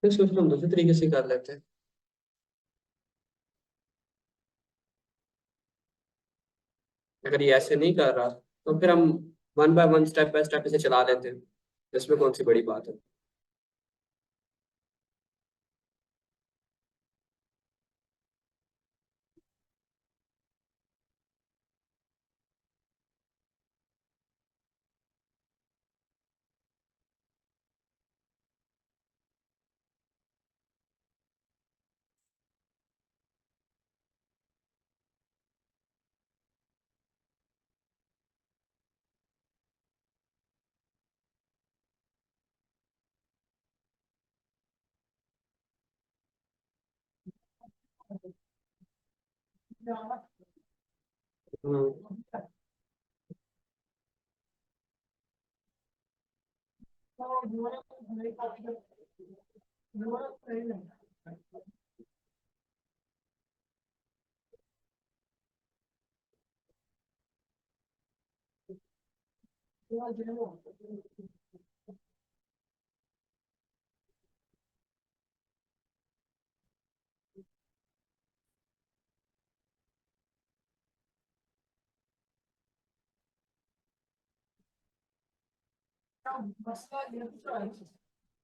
A: तो इसको हम दूसरे तरीके से कर लेते हैं। अगर ये ऐसे नहीं कर रहा तो फिर हम one by one step by step इसे चला लेते हैं, इसमें कौन सी बड़ी बात है। हम्म,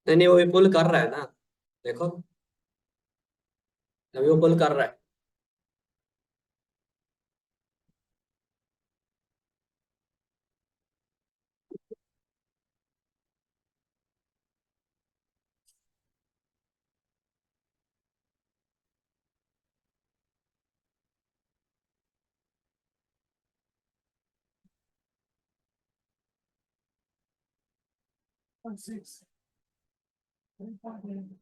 A: नहीं नहीं, वो भी पुल कर रहा है ना, देखो अभी वो पुल कर रहा है।
B: 6. 3.8.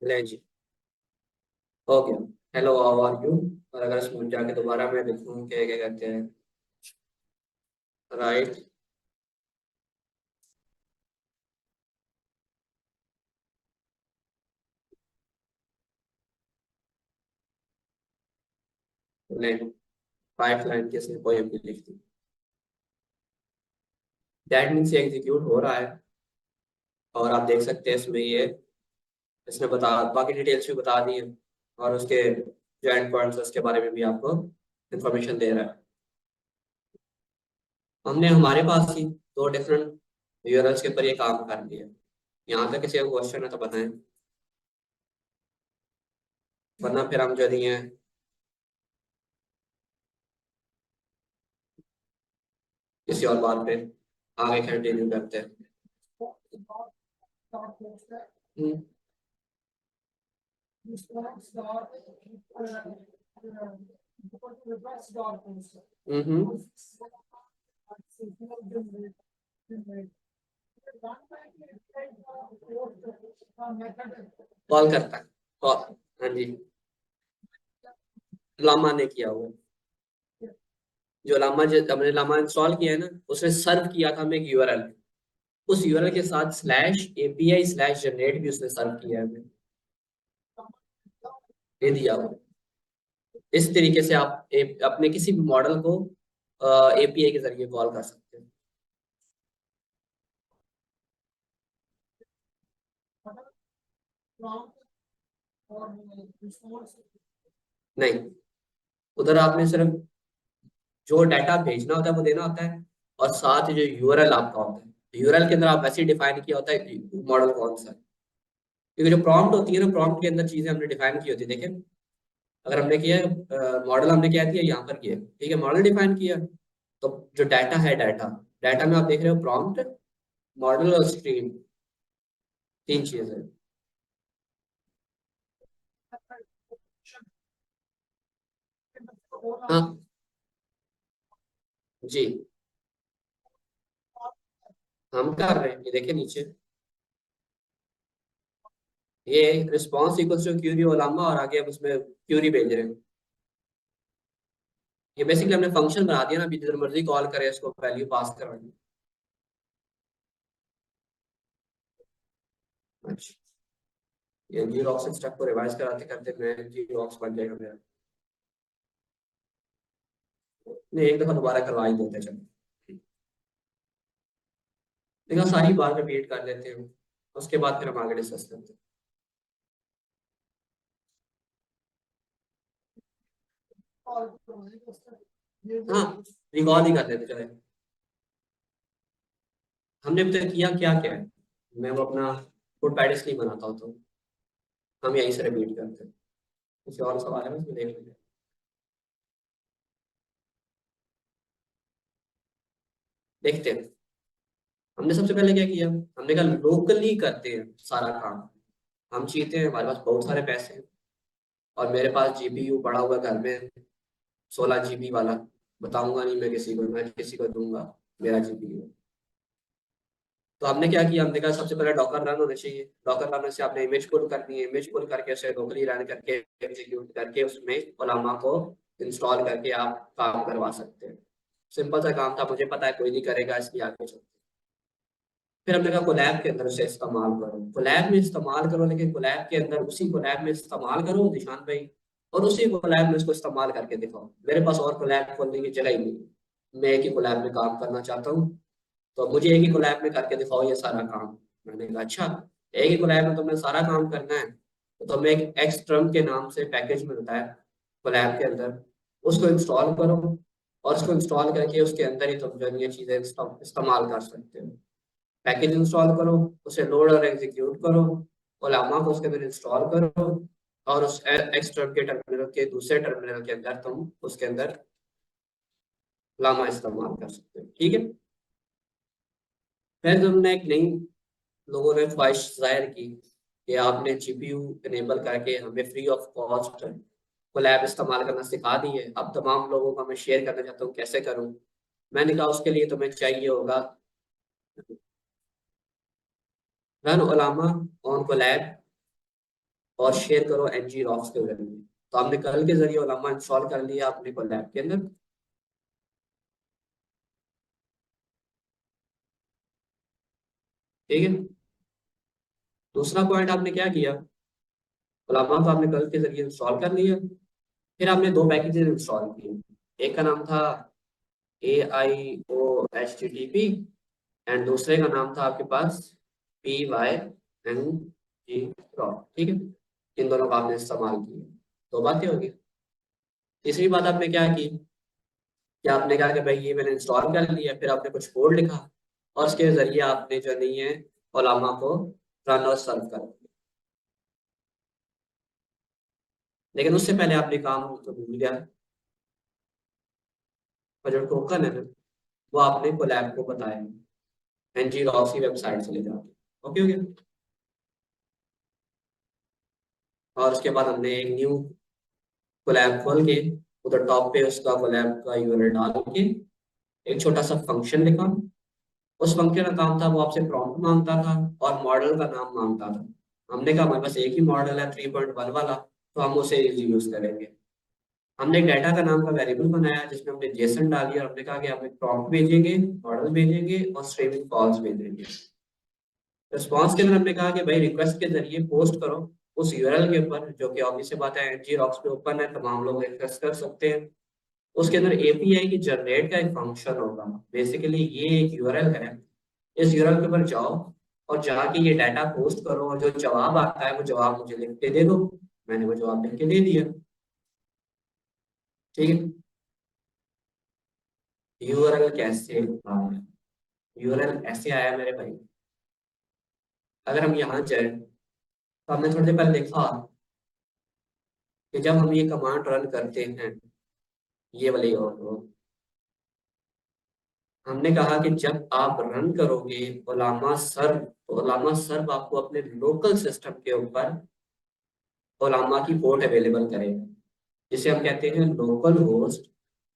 A: ले जी, हो गया। Hello how are you. और अगर इसमें जाके दोबारा मैं लिखूँ क्या क्या कहते हैं, राइट लाइन, 5 लाइन की इसने पोएम भी लिख दी। दैट मीन्स ये एग्जीक्यूट हो रहा है, और आप देख सकते हैं इसमें ये इसने बता बाकी डिटेल्स भी बता दी है, और उसके जो एंड पॉइंट्स उसके बारे में भी आपको इंफॉर्मेशन दे रहा है। हमने हमारे पास ही 2 डिफरेंट यूआरएल्स के ऊपर ये काम कर लिया। यहाँ तक किसी का क्वेश्चन है तो बताएं, वरना फिर हम जो दिए हैं किसी और बात पे आगे कंटिन्यू करते हैं। हम्म, हम्म, कॉल करता है कॉल। हाँ जी, लामा ने किया हुआ, जो लामा जो हमने लामा इंस्टॉल किया है ना, उसने सर्व किया था हमें एक यूआरएल, उस यूआरएल के साथ स्लैश एपीआई स्लैश जनरेट भी उसने सर्व किया है हमें, ये दिया हुआ। इस तरीके से आप अपने किसी भी मॉडल को एपीआई के जरिए कॉल कर सकते हैं। नहीं, उधर आपने सिर्फ जो डाटा भेजना होता है वो देना होता है, और साथ ही जो यूआरएल आपका होता है यूआरएल के अंदर आप वैसे ही डिफाइन किया होता है मॉडल कौन सा है, क्योंकि जो प्रॉम्प्ट होती है ना, प्रॉम्प्ट के अंदर चीजें हमने डिफाइन की होती है। देखें, अगर हमने किया मॉडल हमने क्या दिया, यहाँ पर किया, ठीक है, मॉडल डिफाइन किया, तो जो डाटा है, डाटा डाटा में आप देख रहे हो प्रॉम्प्ट, मॉडल और स्ट्रीम, तीन चीजें। हाँ जी, हम कर रहे हैं, ये देखिए नीचे, ये रिस्पॉन्स इक्वल्स टू क्यूरी ओलामा, और आगे हम उसमें क्यूरी भेज रहे हैं। ये बेसिकली हमने फंक्शन बना दिया ना, अभी जिधर मर्जी कॉल करे इसको वैल्यू पास करवानी। अच्छा, ये जीरोक्स स्टक को रिवाइज कराते करते मैं जीरोक्स बन जाएगा मेरा। नहीं, एक दफा दोबारा करवा ही देते हैं, चलो। लेकिन सारी बात रिपीट कर लेते हैं, उसके बाद फिर हम आगे डिस्कस करते हैं। हाँ, रिकॉल ही कर लेते चले। हमने अभी तक किया क्या क्या है, मैं वो अपना फुट पैडिस नहीं बनाता हूँ, तो हम यहीं से रिपीट करते हैं। किसी और सवाल है उसमें, देख लेते देखते हैं। हमने सबसे पहले क्या किया, हमने कहा लोकली करते हैं सारा काम। हम चाहते हैं, हमारे पास बहुत सारे पैसे हैं, और मेरे पास जीपीयू पड़ा हुआ घर में 16 GB वाला, बताऊंगा नहीं मैं किसी को, मैं किसी को दूंगा मेरा जीपीयू। तो हमने क्या किया, हमने कहा सबसे पहले डॉकर रन होना चाहिए। डॉकर रन से आपने इमेज पुल करनी है, इमेज पुल करके उसे लोकली रन करके एग्जीक्यूट करके उसमें उलामा को इंस्टॉल करके आप काम करवा सकते हैं। सिंपल सा काम था, मुझे पता है कोई नहीं करेगा, इसलिए आगे चलते। फिर हमने कहा कोलैब के अंदर उसे इस्तेमाल करो, कोलैब में इस्तेमाल करो, लेकिन कोलैब के अंदर उसी कोलैब में इस्तेमाल करो निशान भाई, और उसी कोलैब में उसको इस्तेमाल करके दिखाओ। मेरे पास और कोलैब खोलने की जगह ही नहीं, मैं एक ही कोलैब में काम करना चाहता हूँ, तो मुझे एक ही कोलैब में करके दिखाओ ये सारा काम। मैंने कहा अच्छा, एक ही कोलैब में तुमने सारा काम करना है, तो तुम्हें एक एक्स ट्रम के नाम से पैकेज मिलता है कोलैब के अंदर, उसको इंस्टॉल करो, और उसको इंस्टॉल करके उसके अंदर ही तुम जो है ये चीजें इस्तेमाल कर सकते हो। पैकेज इंस्टॉल करो, उसे लोड और एग्जीक्यूट करो, ओलामा को उसके अंदर इंस्टॉल करो, और उस एक्सटर्म के टर्मिनल के दूसरे टर्मिनल के अंदर तुम उसके अंदर लामा इस्तेमाल कर सकते हो, ठीक है। फिर तुमने एक नई, लोगों ने ख्वाहिश जाहिर की कि आपने जीपीयू इनेबल करके हमें फ्री ऑफ कॉस्ट कोलैब इस्तेमाल करना सिखा दी है, अब तमाम लोगों को मैं शेयर करना चाहता हूँ, कैसे करूँ। मैंने कहा उसके लिए तुम्हें चाहिए होगा रन ओलामा ऑन कोलैब, और शेयर करो एनजी रॉक्स के जरिए। तो आपने कल के जरिए ओलामा इंस्टॉल कर लिया अपने को लैब के अंदर, ठीक है। दूसरा पॉइंट आपने क्या किया, ओलामा को आपने कल के जरिए इंस्टॉल कर लिया, फिर आपने दो पैकेजेस इंस्टॉल किए। एक का नाम था AIOHTTP, एंड दूसरे का नाम था आपके पास PYNG रॉक, ठीक है। इन दोनों का आपने इस्तेमाल किया, दो बातें होगी। तीसरी बात आपने क्या की, कि आपने कहा कि भाई ये मैंने इंस्टॉल कर लिया, फिर आपने कुछ कोड लिखा, और उसके जरिए आपने जो नहीं है ओलामा को रन और सर्व कर दिया। लेकिन उससे पहले आपने काम तो भूल गया, और जो टोकन है ना, वो आपने कोलैब को बताया एनजी रॉक्स की वेबसाइट से ले जाके, ओके ओके। और उसके बाद हमने एक न्यू कोलैब खोल के उधर टॉप पे उसका कोलैब का यूआरएल डाल के एक छोटा सा फंक्शन लिखा। उस फंक्शन का काम था, वो आपसे प्रॉम्प्ट मांगता था और मॉडल का नाम मांगता था। हमने कहा हमारे पास एक ही मॉडल है 3.1 वाला, तो हम उसे यूज करेंगे। हमने एक डाटा का नाम का वेरिएबल बनाया जिसमें हमने जेसन डाली, और हमने कहा कि हम एक प्रॉम्प्ट भेजेंगे, मॉडल भेजेंगे और स्ट्रीमिंग कॉल्स भेजेंगे। रिस्पॉन्स के अंदर हमने कहा कि भाई रिक्वेस्ट के जरिए पोस्ट करो उस यूआरएल के ऊपर, जो कि ऑब्वियस सी बात है एनजी रॉक्स पे ओपन है, तमाम लोग एक्सेस कर सकते हैं। उसके अंदर एपीआई की जनरेट का एक फंक्शन होगा। बेसिकली ये एक यूआरएल है, इस यूआरएल के ऊपर जाओ और जाके ये डाटा पोस्ट करो, और जो जवाब आता है वो जवाब मुझे लिख के दे दो। मैंने वो जवाब लिख के दे दिया, ठीक है। यूआरएल कैसे यूआरएल ऐसे आया मेरे भाई। अगर हम यहाँ जाए तो हमने थोड़ी देर पहले देखा कि जब हम ये कमांड रन करते हैं, ये वाली और हमने कहा कि जब आप रन करोगे ओलामा सर्व आपको अपने लोकल सिस्टम के ऊपर ओलामा की पोर्ट अवेलेबल करेगा, जिसे हम कहते हैं लोकल होस्ट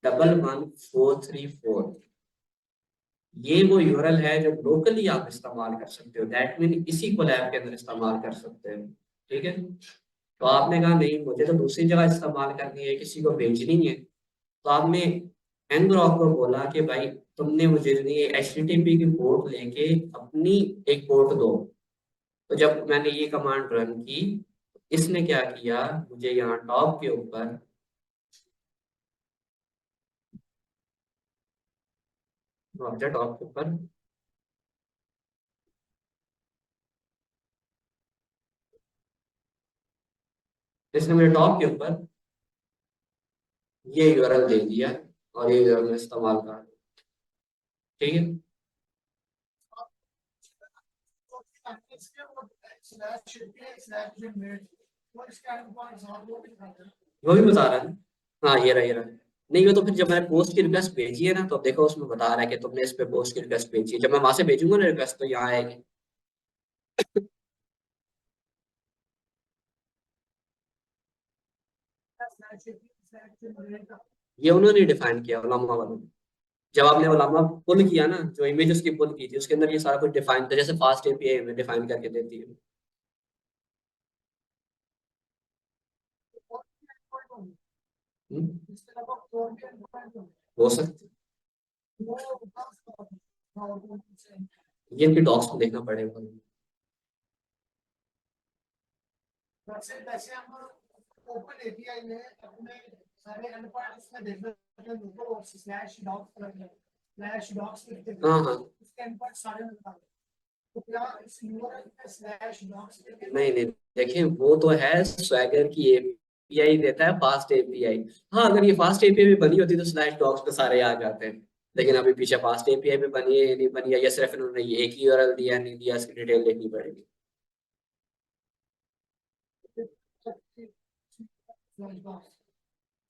A: 11434। ये वो यूआरएल है जो लोकली आप इस्तेमाल कर सकते हो, दैट मीन इसी को लैब के अंदर इस्तेमाल कर सकते हो। ठीक है, तो आपने कहा नहीं मुझे तो दूसरी जगह इस्तेमाल करनी है, किसी को भेजनी है, तो आपने ngrok को बोला कि भाई तुमने मुझे ये HTTP की पोर्ट लेके अपनी एक पोर्ट दो। तो जब मैंने ये कमांड रन की, इसने क्या किया, मुझे यहाँ टॉप के ऊपर टॉप के ऊपर इसने मुझे टॉप के ऊपर ये यूआरएल दे दिया और ये यूआरएल इस्तेमाल कर। ठीक है, वो भी बता रहा है। हाँ ये रहा। नहीं वो तो फिर जब मैंने पोस्ट की रिक्वेस्ट भेजी है ना, तो अब देखो उसमें बता रहा है कि तुमने इस पे पोस्ट की रिक्वेस्ट भेजी है। जब मैं वहां से भेजूंगा ना रिक्वेस्ट, तो यहाँ आएगी। ये उन्होंने डिफाइन किया उलामा वालों ने। जब आपने उलामा पुल किया ना, जो इमेज उसकी पुल की थी, उसके अंदर ये सारा कुछ डिफाइन था, जैसे फास्ट एपीआई में डिफाइन करके देती है। हम्म, हो सकती है। ये इनके डॉक्स में देखना पड़ेगा।
B: वैसे हम ओपन एपीआई में अपने सारे एंडपॉइंट उसमें देख सकते हैं, लोगों स्लैश डॉक्स लिखते हैं,
A: हाँ हाँ,
B: उसके एंडपॉइंट सारे मिलता है। तो क्या इस यूआरएल में स्लैश डॉक्स लिखते हैं?
A: नहीं नहीं, देखिए वो तो है स्वैगर की एपीआई देता है, फास्ट एपीआई। हाँ, अगर ये फास्ट एपीआई भी बनी होती तो स्लैश डॉक्स पे सारे आ जाते हैं, लेकिन अभी पीछे फास्ट एपीआई भी बनी है नहीं बनी है, या सिर्फ इन्होंने ये एक ही यूआरएल दिया नहीं दिया, इसकी डिटेल देखनी पड़ेगी।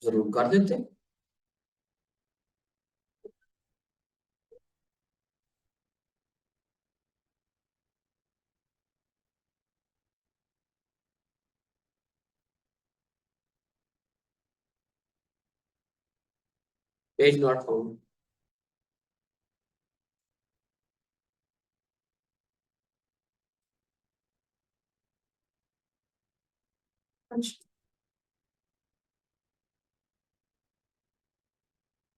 A: जरूर कर देते हैं। Page not found.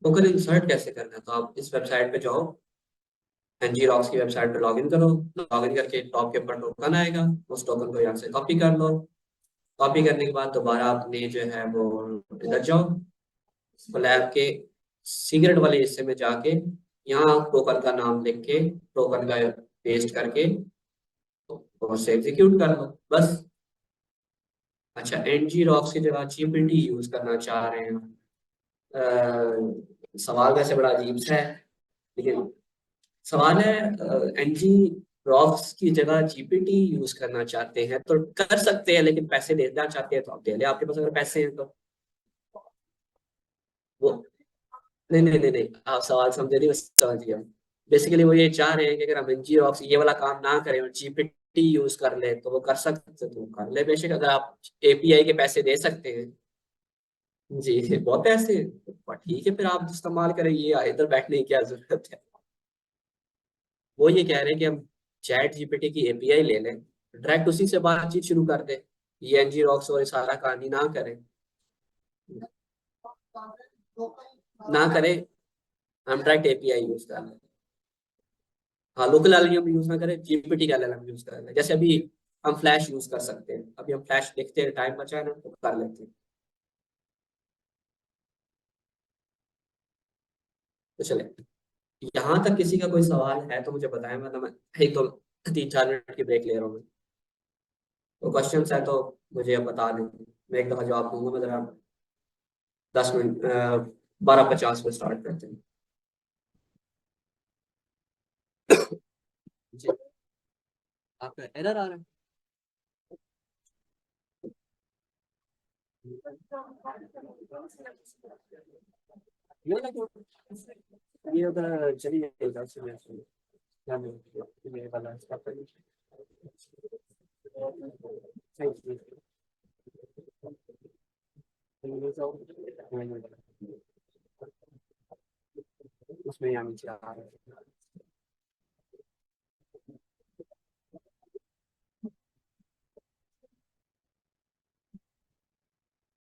A: Token insert कैसे करना है, तो आप इस वेबसाइट पे जाओ, ngrocks की वेबसाइट पे लॉगिन करो। लॉगिन करके टॉप के ऊपर टोकन आएगा, उस टोकन को यहाँ से कॉपी कर लो। कॉपी करने के बाद दोबारा आपने जो है वो इधर जाओ, लैब के सीक्रेट वाले हिस्से में जाके यहाँ टोकन का नाम लिख के टोकन का पेस्ट करके और से एग्जीक्यूट कर लो बस। अच्छा, ngrocks की जगह जीपीटी यूज करना चाह रहे हैं। सवाल वैसे बड़ा अजीब सा है, लेकिन सवाल है एनजी रॉक्स की जगह जीपीटी यूज करना चाहते हैं तो कर सकते हैं, लेकिन पैसे देना चाहते हैं तो आप दे ले, आपके पास अगर पैसे हैं तो। वो नहीं नहीं नहीं नहीं, आप सवाल समझे नहीं, बस समझ गया। बेसिकली वो ये चाह रहे हैं कि अगर हम एनजी रॉक्स ये वाला काम ना करें और जीपीटी यूज कर ले तो वो कर सकते, तो कर ले बेशक, अगर आप एपीआई के पैसे दे सकते हैं। जी बहुत पैसे, तो ठीक है फिर आप इस्तेमाल करें, ये इधर बैठने की क्या जरूरत है। वो ये कह रहे हैं कि हम चैट जीपीटी की एपीआई ले लें, डायरेक्ट उसी से बातचीत शुरू कर दें, ये एनजी रॉक्स और सारा कहानी ना करें। ना करें, हम डायरेक्ट एपीआई यूज कर लें। हाँ, लोकल एलएलएम यूज ना करें, जीपीटी का एलएलएम यूज कर लें। जैसे अभी हम फ्लैश यूज कर सकते हैं, अभी हम फ्लैश देखते हैं, टाइम बचा है ना तो कर लेते हैं। तो चले, यहाँ तक किसी का कोई सवाल है तो मुझे बताएं, मतलब मैं एक दो 3-4 मिनट की ब्रेक ले रहा हूँ। तो क्वेश्चन है तो मुझे अब बता दें, मैं एक दफा जवाब दूंगा। मैं जरा 10 मिनट 12:50 पे स्टार्ट करते हैं। जी आपका एरर आ रहा है। ये उधर चली जाएगा ये वाला उसमें यहाँ नीचे आ रहा है।